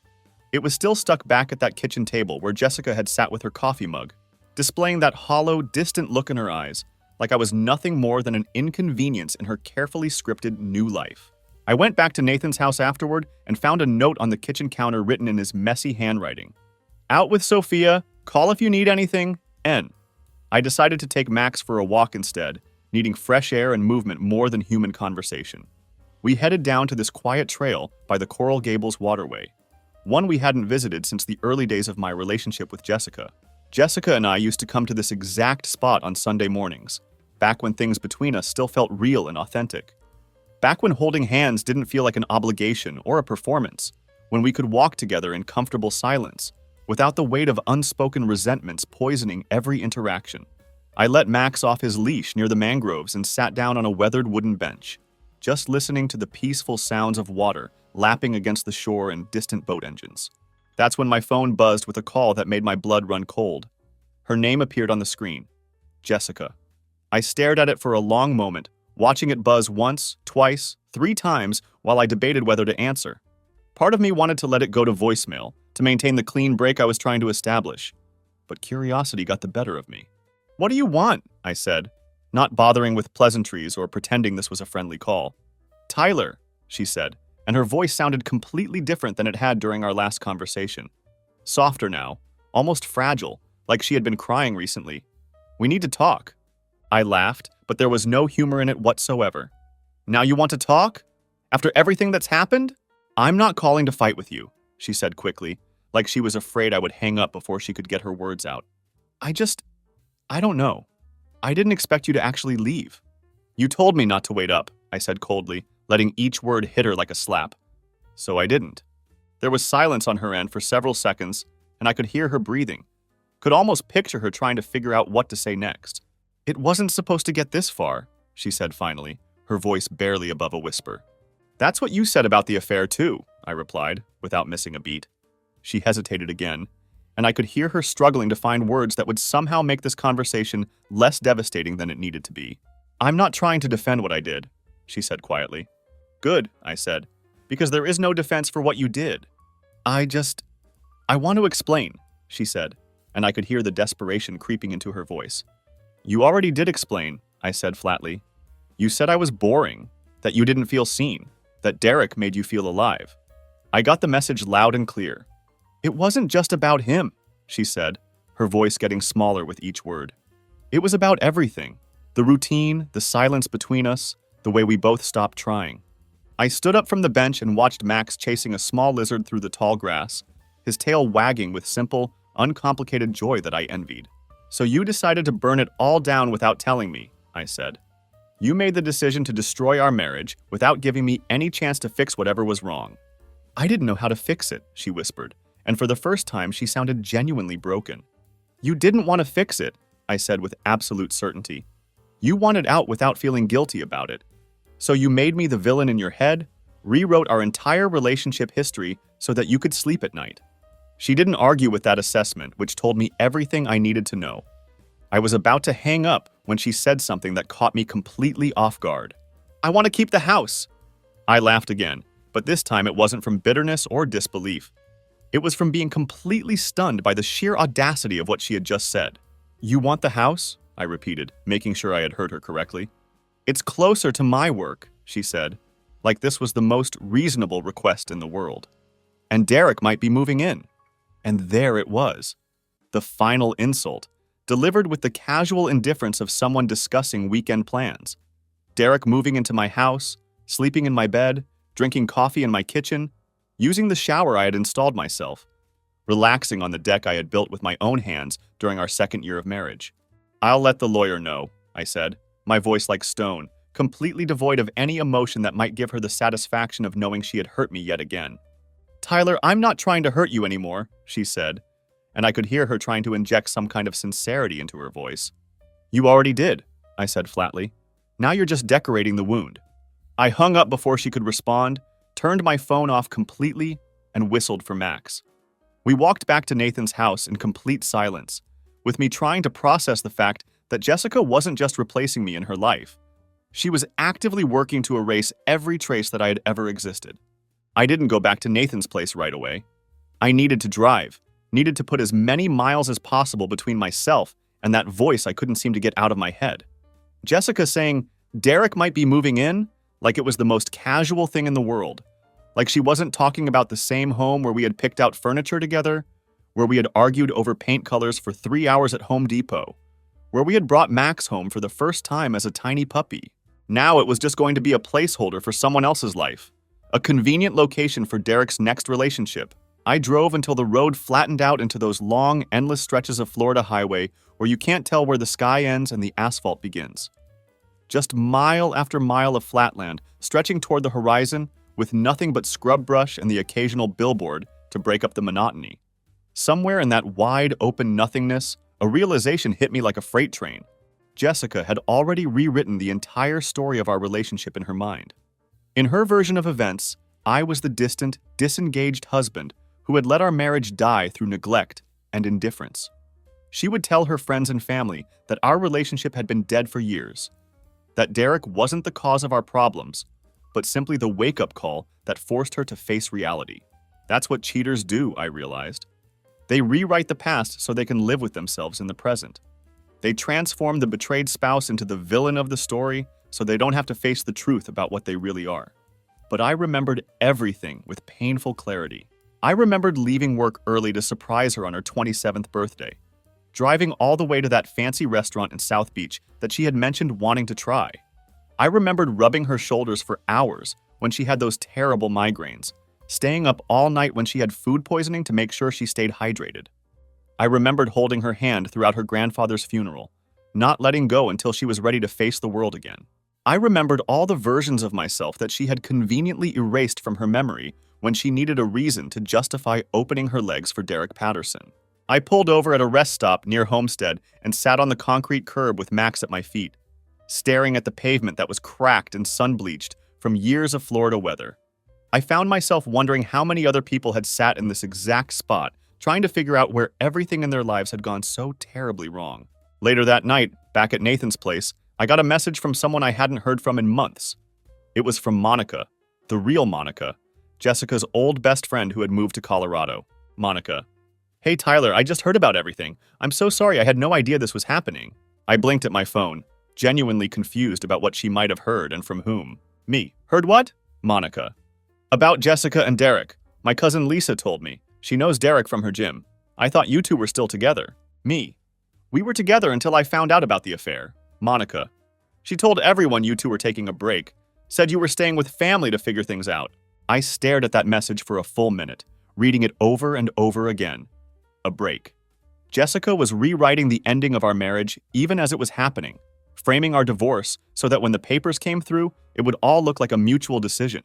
It was still stuck back at that kitchen table where Jessica had sat with her coffee mug, displaying that hollow, distant look in her eyes, like I was nothing more than an inconvenience in her carefully scripted new life. I went back to Nathan's house afterward and found a note on the kitchen counter written in his messy handwriting. "Out with Sophia, call if you need anything, N." I decided to take Max for a walk instead, needing fresh air and movement more than human conversation. We headed down to this quiet trail by the Coral Gables waterway, one we hadn't visited since the early days of my relationship with Jessica. Jessica and I used to come to this exact spot on Sunday mornings, back when things between us still felt real and authentic. Back when holding hands didn't feel like an obligation or a performance, when we could walk together in comfortable silence, without the weight of unspoken resentments poisoning every interaction. I let Max off his leash near the mangroves and sat down on a weathered wooden bench, just listening to the peaceful sounds of water lapping against the shore and distant boat engines. That's when my phone buzzed with a call that made my blood run cold. Her name appeared on the screen. Jessica. I stared at it for a long moment, watching it buzz once, twice, 3 times while I debated whether to answer. Part of me wanted to let it go to voicemail, to maintain the clean break I was trying to establish. But curiosity got the better of me. "What do you want?" I said, not bothering with pleasantries or pretending this was a friendly call. "Tyler," she said, and her voice sounded completely different than it had during our last conversation. Softer now, almost fragile, like she had been crying recently. "We need to talk." I laughed, but there was no humor in it whatsoever. "Now you want to talk? After everything that's happened?" "I'm not calling to fight with you," she said quickly, like she was afraid I would hang up before she could get her words out. I don't know. I didn't expect you to actually leave." "You told me not to wait up," I said coldly, letting each word hit her like a slap. "So I didn't." There was silence on her end for several seconds, and I could hear her breathing. Could almost picture her trying to figure out what to say next. "It wasn't supposed to get this far," she said finally, her voice barely above a whisper. "That's what you said about the affair too," I replied, without missing a beat. She hesitated again, and I could hear her struggling to find words that would somehow make this conversation less devastating than it needed to be. "I'm not trying to defend what I did," she said quietly. "Good," I said, "because there is no defense for what you did. I want to explain," she said, and I could hear the desperation creeping into her voice. "You already did explain," I said flatly. You said I was boring, that you didn't feel seen, that Derek made you feel alive. I got the message loud and clear. It wasn't just about him, she said, her voice getting smaller with each word. It was about everything. The routine, the silence between us, the way we both stopped trying. I stood up from the bench and watched Max chasing a small lizard through the tall grass, his tail wagging with simple, uncomplicated joy that I envied. So you decided to burn it all down without telling me, I said. You made the decision to destroy our marriage without giving me any chance to fix whatever was wrong. I didn't know how to fix it, she whispered, and for the first time she sounded genuinely broken. You didn't want to fix it, I said with absolute certainty. You wanted out without feeling guilty about it. So you made me the villain in your head, rewrote our entire relationship history so that you could sleep at night. She didn't argue with that assessment, which told me everything I needed to know. I was about to hang up when she said something that caught me completely off guard. I want to keep the house. I laughed again, but this time it wasn't from bitterness or disbelief. It was from being completely stunned by the sheer audacity of what she had just said. You want the house? I repeated, making sure I had heard her correctly. It's closer to my work, she said, like this was the most reasonable request in the world. And Derek might be moving in. And there it was. The final insult, delivered with the casual indifference of someone discussing weekend plans. Derek moving into my house, sleeping in my bed, drinking coffee in my kitchen, using the shower I had installed myself, relaxing on the deck I had built with my own hands during our second year of marriage. I'll let the lawyer know, I said, my voice like stone, completely devoid of any emotion that might give her the satisfaction of knowing she had hurt me yet again. Tyler, I'm not trying to hurt you anymore, she said, and I could hear her trying to inject some kind of sincerity into her voice. You already did, I said flatly. Now you're just decorating the wound. I hung up before she could respond, turned my phone off completely, and whistled for Max. We walked back to Nathan's house in complete silence, with me trying to process the fact that Jessica wasn't just replacing me in her life. She was actively working to erase every trace that I had ever existed. I didn't go back to Nathan's place right away. I needed to drive, needed to put as many miles as possible between myself and that voice I couldn't seem to get out of my head. Jessica saying, Derek might be moving in, like it was the most casual thing in the world. Like she wasn't talking about the same home where we had picked out furniture together, where we had argued over paint colors for 3 hours at Home Depot, where we had brought Max home for the first time as a tiny puppy. Now it was just going to be a placeholder for someone else's life. A convenient location for Derek's next relationship. I drove until the road flattened out into those long, endless stretches of Florida highway where you can't tell where the sky ends and the asphalt begins. Just mile after mile of flatland, stretching toward the horizon, with nothing but scrub brush and the occasional billboard to break up the monotony. Somewhere in that wide open nothingness, a realization hit me like a freight train. Jessica had already rewritten the entire story of our relationship in her mind. In her version of events, I was the distant, disengaged husband who had let our marriage die through neglect and indifference. She would tell her friends and family that our relationship had been dead for years, that Derek wasn't the cause of our problems, but simply the wake-up call that forced her to face reality. That's what cheaters do, I realized. They rewrite the past so they can live with themselves in the present. They transform the betrayed spouse into the villain of the story so they don't have to face the truth about what they really are. But I remembered everything with painful clarity. I remembered leaving work early to surprise her on her 27th birthday, driving all the way to that fancy restaurant in South Beach that she had mentioned wanting to try. I remembered rubbing her shoulders for hours when she had those terrible migraines, staying up all night when she had food poisoning to make sure she stayed hydrated. I remembered holding her hand throughout her grandfather's funeral, not letting go until she was ready to face the world again. I remembered all the versions of myself that she had conveniently erased from her memory when she needed a reason to justify opening her legs for Derek Patterson. I pulled over at a rest stop near Homestead and sat on the concrete curb with Max at my feet, staring at the pavement that was cracked and sun-bleached from years of Florida weather. I found myself wondering how many other people had sat in this exact spot, trying to figure out where everything in their lives had gone so terribly wrong. Later that night, back at Nathan's place, I got a message from someone I hadn't heard from in months. It was from Monica, the real Monica, Jessica's old best friend who had moved to Colorado. Monica. Hey Tyler, I just heard about everything. I'm so sorry, I had no idea this was happening. I blinked at my phone. genuinely confused about what she might have heard and from whom. Me. Heard what? Monica. About Jessica and Derek. My cousin Lisa told me. She knows Derek from her gym. I thought you two were still together. Me. We were together until I found out about the affair. Monica. She told everyone you two were taking a break. Said you were staying with family to figure things out. I stared at that message for a full minute, reading it over and over again. A break. Jessica was rewriting the ending of our marriage even as it was happening, framing our divorce so that when the papers came through, it would all look like a mutual decision.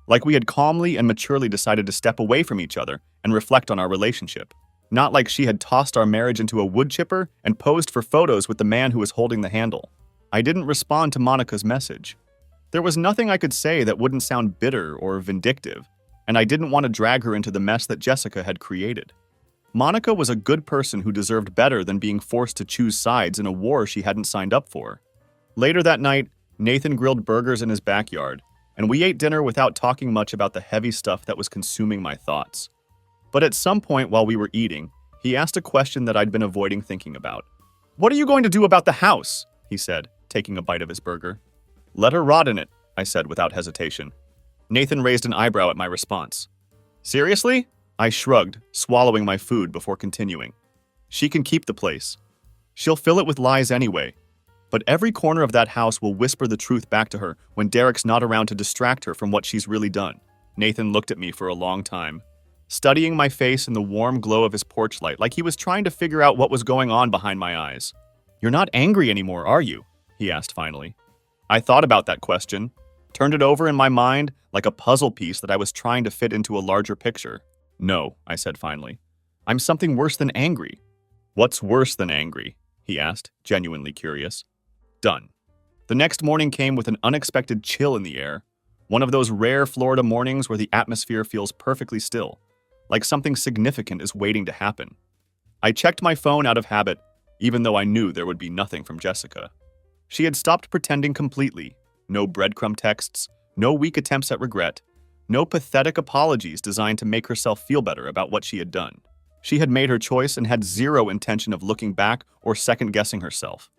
Like we had calmly and maturely decided to step away from each other and reflect on our relationship. Not like she had tossed our marriage into a wood chipper and posed for photos with the man who was holding the handle. I didn't respond to Monica's message. There was nothing I could say that wouldn't sound bitter or vindictive, and I didn't want to drag her into the mess that Jessica had created. Monica was a good person who deserved better than being forced to choose sides in a war she hadn't signed up for. Later that night, Nathan grilled burgers in his backyard, and we ate dinner without talking much about the heavy stuff that was consuming my thoughts. But at some point while we were eating, he asked a question that I'd been avoiding thinking about. "What are you going to do about the house?" he said, taking a bite of his burger. "Let her rot in it," I said without hesitation. Nathan raised an eyebrow at my response. "Seriously?" I shrugged, swallowing my food before continuing. "She can keep the place. She'll fill it with lies anyway. But every corner of that house will whisper the truth back to her when Derek's not around to distract her from what she's really done." Nathan looked at me for a long time, studying my face in the warm glow of his porch light like he was trying to figure out what was going on behind my eyes. "You're not angry anymore, are you?" he asked finally. I thought about that question, turned it over in my mind like a puzzle piece that I was trying to fit into a larger picture. "No," I said finally. "I'm something worse than angry." "What's worse than angry?" he asked, genuinely curious. Done. The next morning came with an unexpected chill in the air, one of those rare Florida mornings where the atmosphere feels perfectly still, like something significant is waiting to happen. I checked my phone out of habit, even though I knew there would be nothing from Jessica. She had stopped pretending completely. No breadcrumb texts, no weak attempts at regret, no pathetic apologies designed to make herself feel better about what she had done. She had made her choice and had zero intention of looking back or second-guessing herself.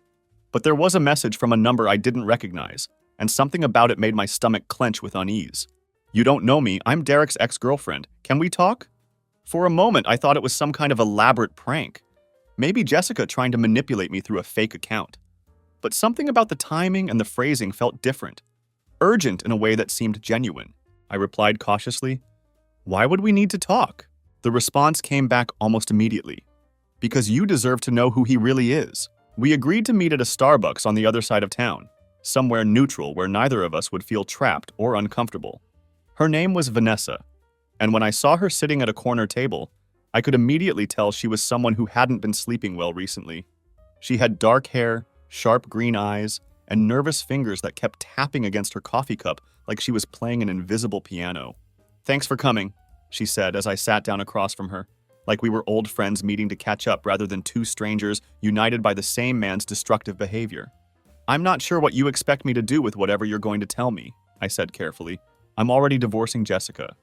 But there was a message from a number I didn't recognize, and something about it made my stomach clench with unease. "You don't know me, I'm Derek's ex-girlfriend. Can we talk?" For a moment, I thought it was some kind of elaborate prank. Maybe Jessica trying to manipulate me through a fake account. But something about the timing and the phrasing felt different, urgent in a way that seemed genuine. I replied cautiously, "Why would we need to talk?" The response came back almost immediately. "Because you deserve to know who he really is." We agreed to meet at a Starbucks on the other side of town, somewhere neutral where neither of us would feel trapped or uncomfortable. Her name was Vanessa, and when I saw her sitting at a corner table, I could immediately tell she was someone who hadn't been sleeping well recently. She had dark hair, sharp green eyes, and nervous fingers that kept tapping against her coffee cup like she was playing an invisible piano. "Thanks for coming," she said as I sat down across from her, like we were old friends meeting to catch up rather than two strangers united by the same man's destructive behavior. "I'm not sure what you expect me to do with whatever you're going to tell me," I said carefully. "I'm already divorcing Jessica."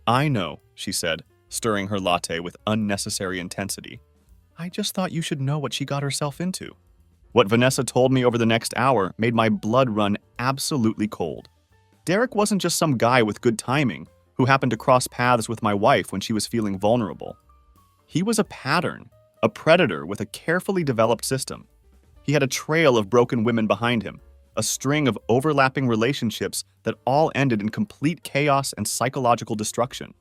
"I know," she said, stirring her latte with unnecessary intensity. "I just thought you should know what she got herself into." What Vanessa told me over the next hour made my blood run absolutely cold. Derek wasn't just some guy with good timing who happened to cross paths with my wife when she was feeling vulnerable. He was a pattern, a predator with a carefully developed system. He had a trail of broken women behind him, a string of overlapping relationships that all ended in complete chaos and psychological destruction.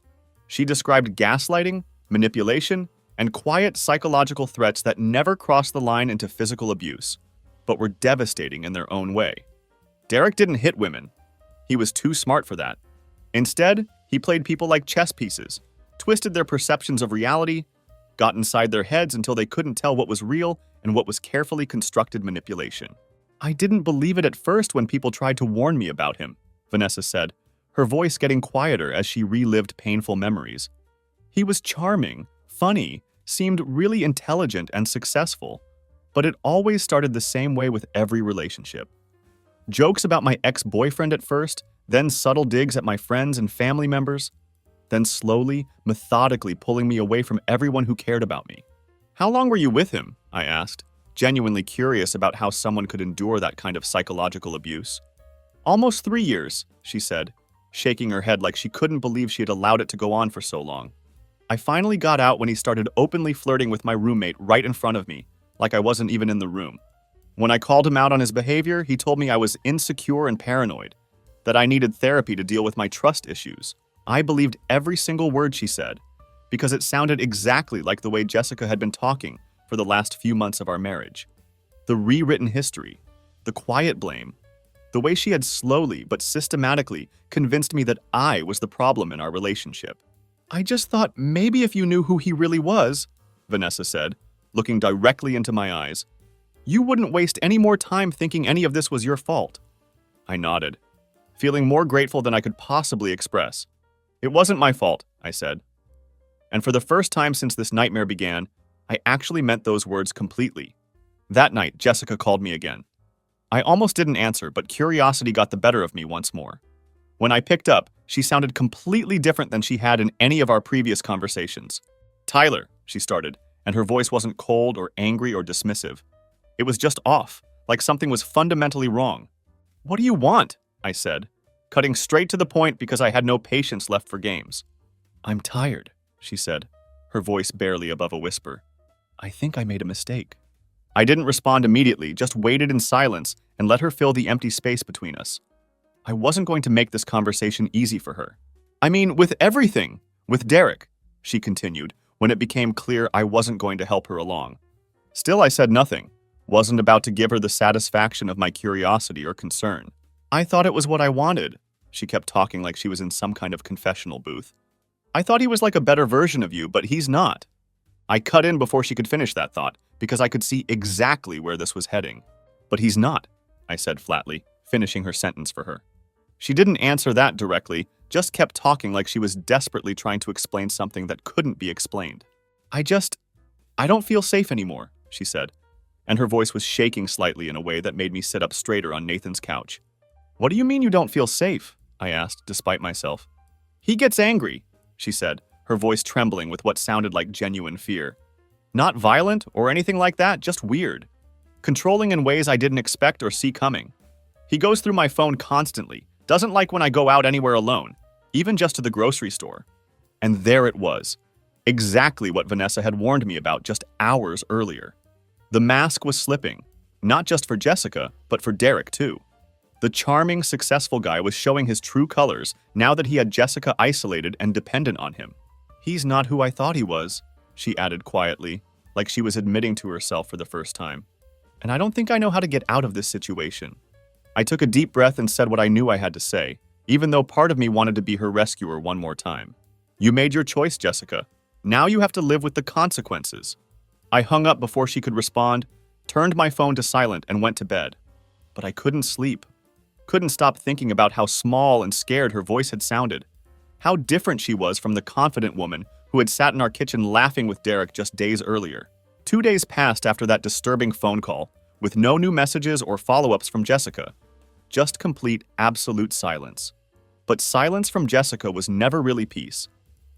She described gaslighting, manipulation, and quiet psychological threats that never crossed the line into physical abuse, but were devastating in their own way. Derek didn't hit women. He was too smart for that. Instead, he played people like chess pieces, twisted their perceptions of reality, got inside their heads until they couldn't tell what was real and what was carefully constructed manipulation. "I didn't believe it at first when people tried to warn me about him," Vanessa said, her voice getting quieter as she relived painful memories. "He was charming, funny, seemed really intelligent and successful, but it always started the same way with every relationship. Jokes about my ex-boyfriend at first, then subtle digs at my friends and family members, then slowly, methodically pulling me away from everyone who cared about me." "How long were you with him?" I asked, genuinely curious about how someone could endure that kind of psychological abuse. Almost 3 years, she said, shaking her head like she couldn't believe she had allowed it to go on for so long. I finally got out when he started openly flirting with my roommate right in front of me, like I wasn't even in the room. When I called him out on his behavior, he told me I was insecure and paranoid, that I needed therapy to deal with my trust issues. I believed every single word she said, because it sounded exactly like the way Jessica had been talking for the last few months of our marriage. The rewritten history, the quiet blame, the way she had slowly but systematically convinced me that I was the problem in our relationship. I just thought maybe if you knew who he really was, Vanessa said, looking directly into my eyes, you wouldn't waste any more time thinking any of this was your fault. I nodded, feeling more grateful than I could possibly express. It wasn't my fault, I said. And for the first time since this nightmare began, I actually meant those words completely. That night, Jessica called me again. I almost didn't answer, but curiosity got the better of me once more. When I picked up, she sounded completely different than she had in any of our previous conversations. Tyler, she started, and her voice wasn't cold or angry or dismissive. It was just off, like something was fundamentally wrong. What do you want? I said, cutting straight to the point because I had no patience left for games. I'm tired, she said, her voice barely above a whisper. I think I made a mistake. I didn't respond immediately, just waited in silence and let her fill the empty space between us. I wasn't going to make this conversation easy for her. I mean, with everything, with Derek, she continued, when it became clear I wasn't going to help her along. Still, I said nothing, wasn't about to give her the satisfaction of my curiosity or concern. I thought it was what I wanted, she kept talking like she was in some kind of confessional booth. I thought he was like a better version of you, but he's not. I cut in before she could finish that thought, because I could see exactly where this was heading. But he's not, I said flatly, finishing her sentence for her. She didn't answer that directly, just kept talking like she was desperately trying to explain something that couldn't be explained. I don't feel safe anymore, she said, and her voice was shaking slightly in a way that made me sit up straighter on Nathan's couch. What do you mean you don't feel safe? I asked, despite myself. He gets angry, she said, her voice trembling with what sounded like genuine fear. Not violent or anything like that, just weird. Controlling in ways I didn't expect or see coming. He goes through my phone constantly, doesn't like when I go out anywhere alone, even just to the grocery store. And there it was, exactly what Vanessa had warned me about just hours earlier. The mask was slipping, not just for Jessica, but for Derek too. The charming, successful guy was showing his true colors now that he had Jessica isolated and dependent on him. He's not who I thought he was, she added quietly, like she was admitting to herself for the first time. And I don't think I know how to get out of this situation. I took a deep breath and said what I knew I had to say, even though part of me wanted to be her rescuer one more time. You made your choice, Jessica. Now you have to live with the consequences. I hung up before she could respond, turned my phone to silent and went to bed. But I couldn't sleep. Couldn't stop thinking about how small and scared her voice had sounded. How different she was from the confident woman who had sat in our kitchen laughing with Derek just days earlier. 2 days passed after that disturbing phone call, with no new messages or follow-ups from Jessica. Just complete, absolute silence. But silence from Jessica was never really peace.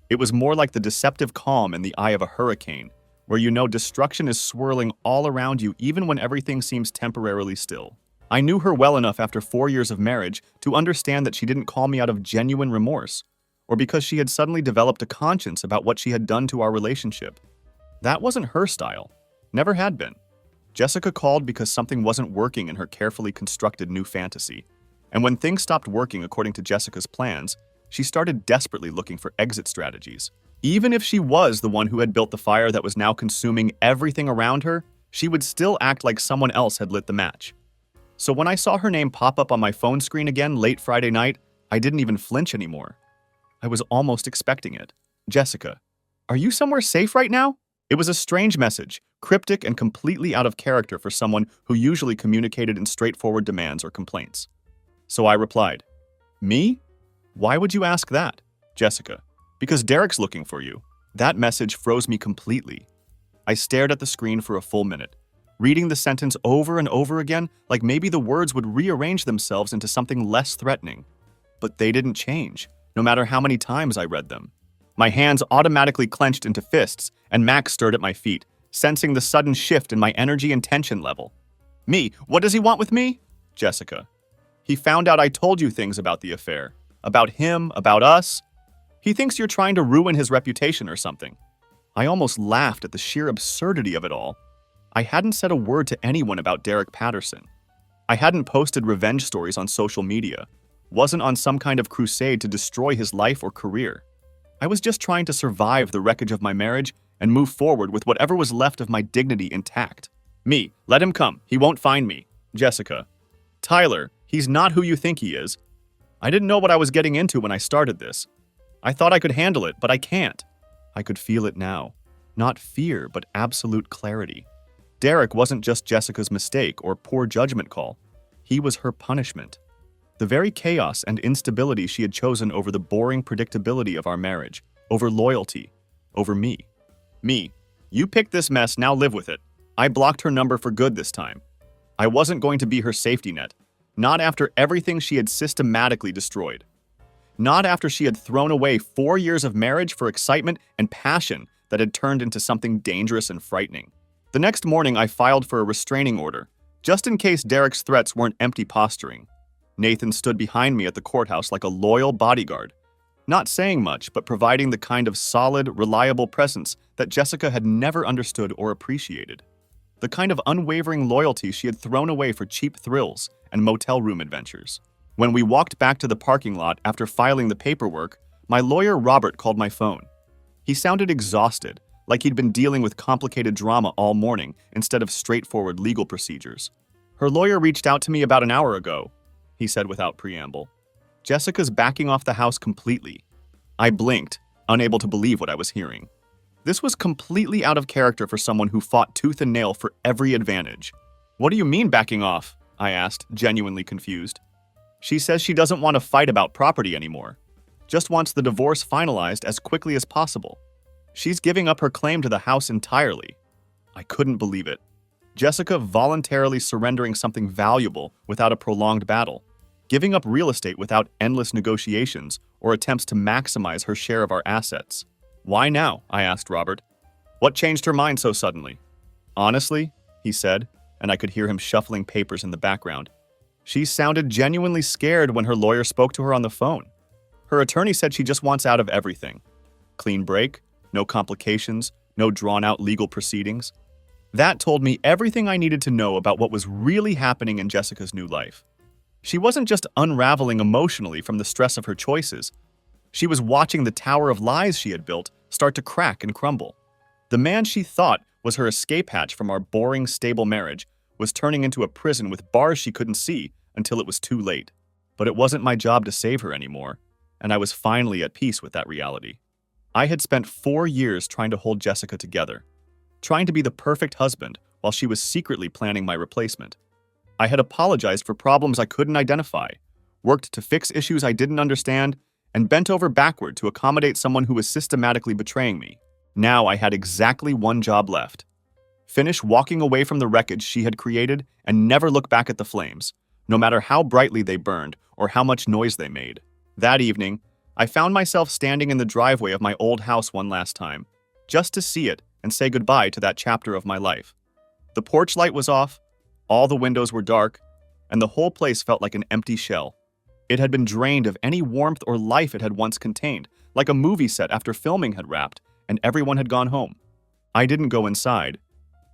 It was more like the deceptive calm in the eye of a hurricane, where you know destruction is swirling all around you even when everything seems temporarily still. I knew her well enough after 4 years of marriage to understand that she didn't call me out of genuine remorse, or because she had suddenly developed a conscience about what she had done to our relationship. That wasn't her style. Never had been. Jessica called because something wasn't working in her carefully constructed new fantasy. And when things stopped working according to Jessica's plans, she started desperately looking for exit strategies. Even if she was the one who had built the fire that was now consuming everything around her, she would still act like someone else had lit the match. So when I saw her name pop up on my phone screen again late Friday night, I didn't even flinch anymore. I was almost expecting it. Jessica, are you somewhere safe right now? It was a strange message, cryptic and completely out of character for someone who usually communicated in straightforward demands or complaints. So I replied, Me? Why would you ask that? Jessica, because Derek's looking for you. That message froze me completely. I stared at the screen for a full minute, reading the sentence over and over again like maybe the words would rearrange themselves into something less threatening. But they didn't change, no matter how many times I read them. My hands automatically clenched into fists, and Max stirred at my feet, sensing the sudden shift in my energy and tension level. Me, what does he want with me? Jessica. He found out I told you things about the affair. About him, about us. He thinks you're trying to ruin his reputation or something. I almost laughed at the sheer absurdity of it all. I hadn't said a word to anyone about Derek Patterson. I hadn't posted revenge stories on social media, wasn't on some kind of crusade to destroy his life or career. I was just trying to survive the wreckage of my marriage and move forward with whatever was left of my dignity intact. Me, let him come. He won't find me. Jessica. Tyler, he's not who you think he is. I didn't know what I was getting into when I started this. I thought I could handle it, but I can't. I could feel it now. Not fear, but absolute clarity. Derek wasn't just Jessica's mistake or poor judgment call. He was her punishment. The very chaos and instability she had chosen over the boring predictability of our marriage, over loyalty, over me. Me, you picked this mess, now live with it. I blocked her number for good this time. I wasn't going to be her safety net, not after everything she had systematically destroyed. Not after she had thrown away 4 years of marriage for excitement and passion that had turned into something dangerous and frightening. The next morning, I filed for a restraining order, just in case Derek's threats weren't empty posturing. Nathan stood behind me at the courthouse like a loyal bodyguard, not saying much, but providing the kind of solid, reliable presence that Jessica had never understood or appreciated. The kind of unwavering loyalty she had thrown away for cheap thrills and motel room adventures. When we walked back to the parking lot after filing the paperwork, my lawyer Robert called my phone. He sounded exhausted, like he'd been dealing with complicated drama all morning instead of straightforward legal procedures. Her lawyer reached out to me about an hour ago, he said without preamble. Jessica's backing off the house completely. I blinked, unable to believe what I was hearing. This was completely out of character for someone who fought tooth and nail for every advantage. What do you mean backing off? I asked, genuinely confused. She says she doesn't want to fight about property anymore. Just wants the divorce finalized as quickly as possible. She's giving up her claim to the house entirely. I couldn't believe it. Jessica voluntarily surrendering something valuable without a prolonged battle. Giving up real estate without endless negotiations or attempts to maximize her share of our assets. Why now? I asked Robert. What changed her mind so suddenly? Honestly, he said, and I could hear him shuffling papers in the background. She sounded genuinely scared when her lawyer spoke to her on the phone. Her attorney said she just wants out of everything. Clean break, no complications, no drawn-out legal proceedings. That told me everything I needed to know about what was really happening in Jessica's new life. She wasn't just unraveling emotionally from the stress of her choices. She was watching the tower of lies she had built start to crack and crumble. The man she thought was her escape hatch from our boring, stable marriage was turning into a prison with bars she couldn't see until it was too late. But it wasn't my job to save her anymore, and I was finally at peace with that reality. I had spent 4 years trying to hold Jessica together, trying to be the perfect husband while she was secretly planning my replacement. I had apologized for problems I couldn't identify, worked to fix issues I didn't understand, and bent over backward to accommodate someone who was systematically betraying me. Now I had exactly one job left. Finish walking away from the wreckage she had created and never look back at the flames, no matter how brightly they burned or how much noise they made. That evening, I found myself standing in the driveway of my old house one last time, just to see it and say goodbye to that chapter of my life. The porch light was off, all the windows were dark, and the whole place felt like an empty shell. It had been drained of any warmth or life it had once contained, like a movie set after filming had wrapped and everyone had gone home. I didn't go inside,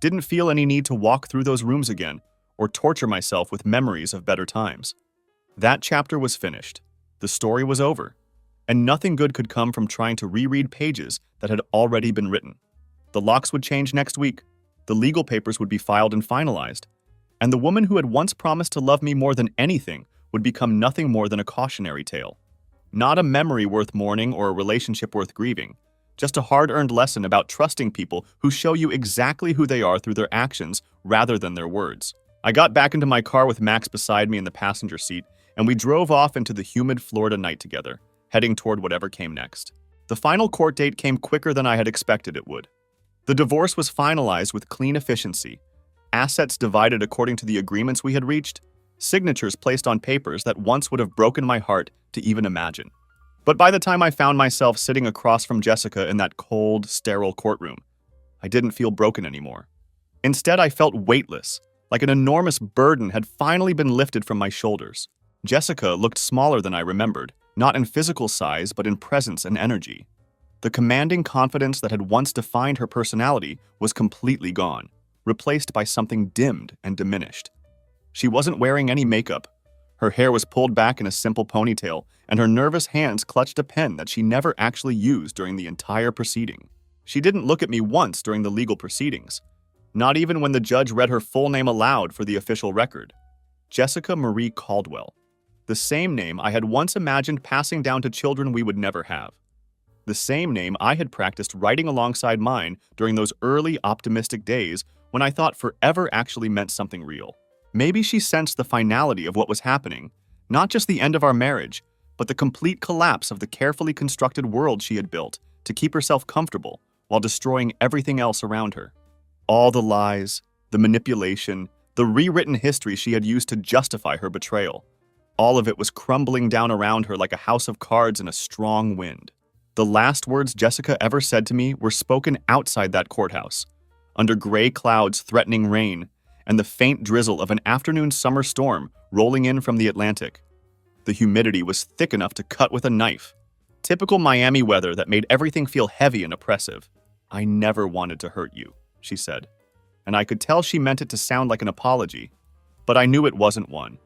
didn't feel any need to walk through those rooms again or torture myself with memories of better times. That chapter was finished. The story was over, and nothing good could come from trying to reread pages that had already been written. The locks would change next week, the legal papers would be filed and finalized, and the woman who had once promised to love me more than anything would become nothing more than a cautionary tale. Not a memory worth mourning or a relationship worth grieving, just a hard-earned lesson about trusting people who show you exactly who they are through their actions rather than their words. I got back into my car with Max beside me in the passenger seat, and we drove off into the humid Florida night together, heading toward whatever came next. The final court date came quicker than I had expected it would. The divorce was finalized with clean efficiency, assets divided according to the agreements we had reached, signatures placed on papers that once would have broken my heart to even imagine. But by the time I found myself sitting across from Jessica in that cold, sterile courtroom, I didn't feel broken anymore. Instead, I felt weightless, like an enormous burden had finally been lifted from my shoulders. Jessica looked smaller than I remembered, not in physical size, but in presence and energy. The commanding confidence that had once defined her personality was completely gone, replaced by something dimmed and diminished. She wasn't wearing any makeup. Her hair was pulled back in a simple ponytail, and her nervous hands clutched a pen that she never actually used during the entire proceeding. She didn't look at me once during the legal proceedings, not even when the judge read her full name aloud for the official record. Jessica Marie Caldwell. The same name I had once imagined passing down to children we would never have. The same name I had practiced writing alongside mine during those early optimistic days when I thought forever actually meant something real. Maybe she sensed the finality of what was happening, not just the end of our marriage, but the complete collapse of the carefully constructed world she had built to keep herself comfortable while destroying everything else around her. All the lies, the manipulation, the rewritten history she had used to justify her betrayal. All of it was crumbling down around her like a house of cards in a strong wind. The last words Jessica ever said to me were spoken outside that courthouse, under gray clouds threatening rain, and the faint drizzle of an afternoon summer storm rolling in from the Atlantic. The humidity was thick enough to cut with a knife. Typical Miami weather that made everything feel heavy and oppressive. "I never wanted to hurt you," she said. And I could tell she meant it to sound like an apology, but I knew it wasn't one.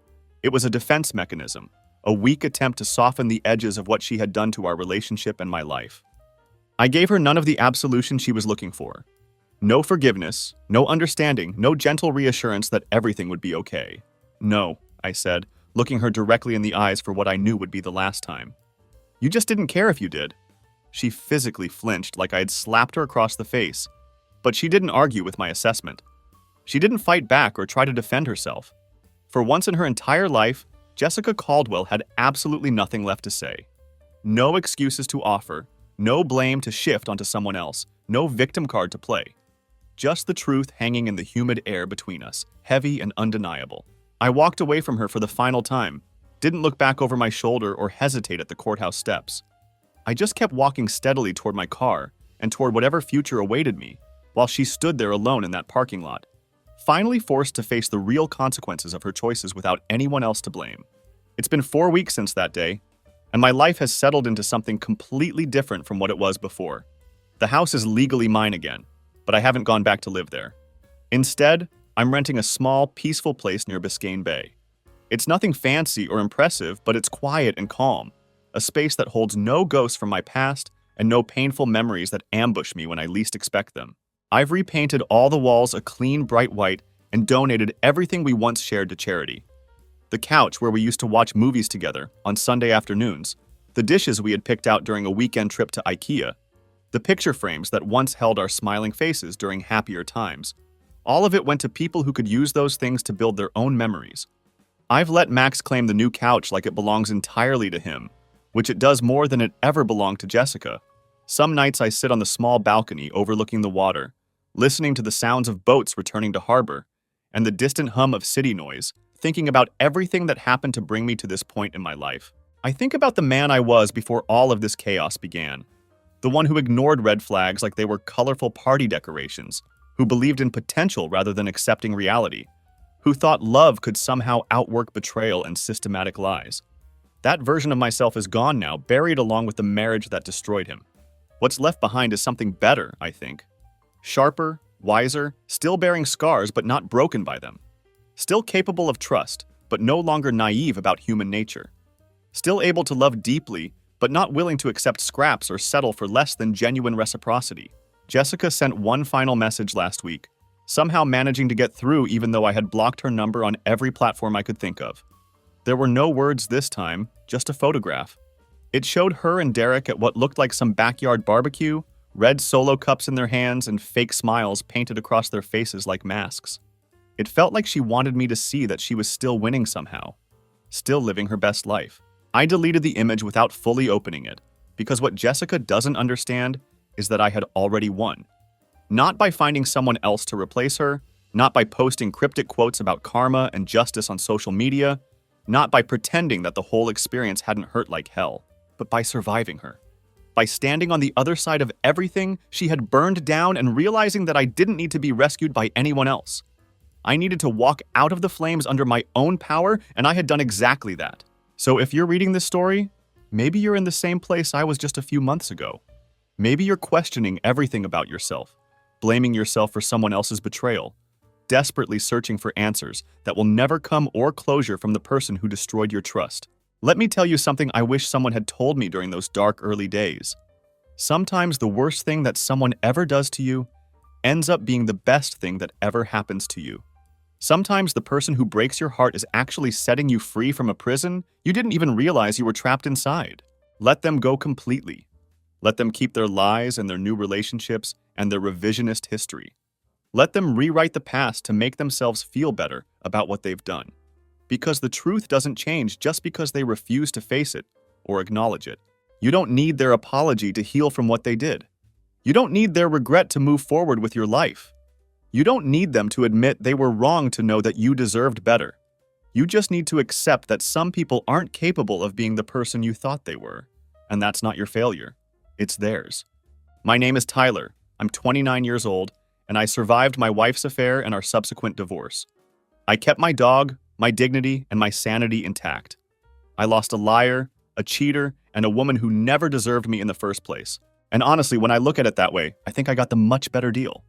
It was a defense mechanism, a weak attempt to soften the edges of what she had done to our relationship and my life. I gave her none of the absolution she was looking for. No forgiveness, no understanding, no gentle reassurance that everything would be okay. "No," I said, looking her directly in the eyes for what I knew would be the last time. "You just didn't care if you did." She physically flinched like I had slapped her across the face, but she didn't argue with my assessment. She didn't fight back or try to defend herself. For once in her entire life, Jessica Caldwell had absolutely nothing left to say. No excuses to offer, no blame to shift onto someone else, no victim card to play. Just the truth hanging in the humid air between us, heavy and undeniable. I walked away from her for the final time, didn't look back over my shoulder or hesitate at the courthouse steps. I just kept walking steadily toward my car and toward whatever future awaited me, while she stood there alone in that parking lot, finally forced to face the real consequences of her choices without anyone else to blame. It's been 4 weeks since that day, and my life has settled into something completely different from what it was before. The house is legally mine again, but I haven't gone back to live there. Instead, I'm renting a small, peaceful place near Biscayne Bay. It's nothing fancy or impressive, but it's quiet and calm, a space that holds no ghosts from my past and no painful memories that ambush me when I least expect them. I've repainted all the walls a clean, bright white and donated everything we once shared to charity. The couch where we used to watch movies together on Sunday afternoons, the dishes we had picked out during a weekend trip to IKEA, the picture frames that once held our smiling faces during happier times. All of it went to people who could use those things to build their own memories. I've let Max claim the new couch like it belongs entirely to him, which it does more than it ever belonged to Jessica. Some nights I sit on the small balcony overlooking the water, listening to the sounds of boats returning to harbor, and the distant hum of city noise, thinking about everything that happened to bring me to this point in my life. I think about the man I was before all of this chaos began. The one who ignored red flags like they were colorful party decorations, who believed in potential rather than accepting reality, who thought love could somehow outwork betrayal and systematic lies. That version of myself is gone now, buried along with the marriage that destroyed him. What's left behind is something better, I think. Sharper, wiser, still bearing scars but not broken by them. Still capable of trust, but no longer naive about human nature. Still able to love deeply, but not willing to accept scraps or settle for less than genuine reciprocity. Jessica sent one final message last week, somehow managing to get through even though I had blocked her number on every platform I could think of. There were no words this time, just a photograph. It showed her and Derek at what looked like some backyard barbecue, red Solo cups in their hands and fake smiles painted across their faces like masks. It felt like she wanted me to see that she was still winning somehow, still living her best life. I deleted the image without fully opening it, because what Jessica doesn't understand is that I had already won. Not by finding someone else to replace her, not by posting cryptic quotes about karma and justice on social media, not by pretending that the whole experience hadn't hurt like hell, but by surviving her. by standing on the other side of everything she had burned down and realizing that I didn't need to be rescued by anyone else. I needed to walk out of the flames under my own power, and I had done exactly that. So if you're reading this story, maybe you're in the same place I was just a few months ago. Maybe you're questioning everything about yourself, blaming yourself for someone else's betrayal, desperately searching for answers that will never come or closure from the person who destroyed your trust. Let me tell you something I wish someone had told me during those dark early days. Sometimes the worst thing that someone ever does to you ends up being the best thing that ever happens to you. Sometimes the person who breaks your heart is actually setting you free from a prison you didn't even realize you were trapped inside. Let them go completely. Let them keep their lies and their new relationships and their revisionist history. Let them rewrite the past to make themselves feel better about what they've done. Because the truth doesn't change just because they refuse to face it or acknowledge it. You don't need their apology to heal from what they did. You don't need their regret to move forward with your life. You don't need them to admit they were wrong to know that you deserved better. You just need to accept that some people aren't capable of being the person you thought they were. And that's not your failure. It's theirs. My name is Tyler. I'm 29 years old, and I survived my wife's affair and our subsequent divorce. I kept my dog, my dignity, and my sanity intact. I lost a liar, a cheater, and a woman who never deserved me in the first place. And honestly, when I look at it that way, I think I got the much better deal.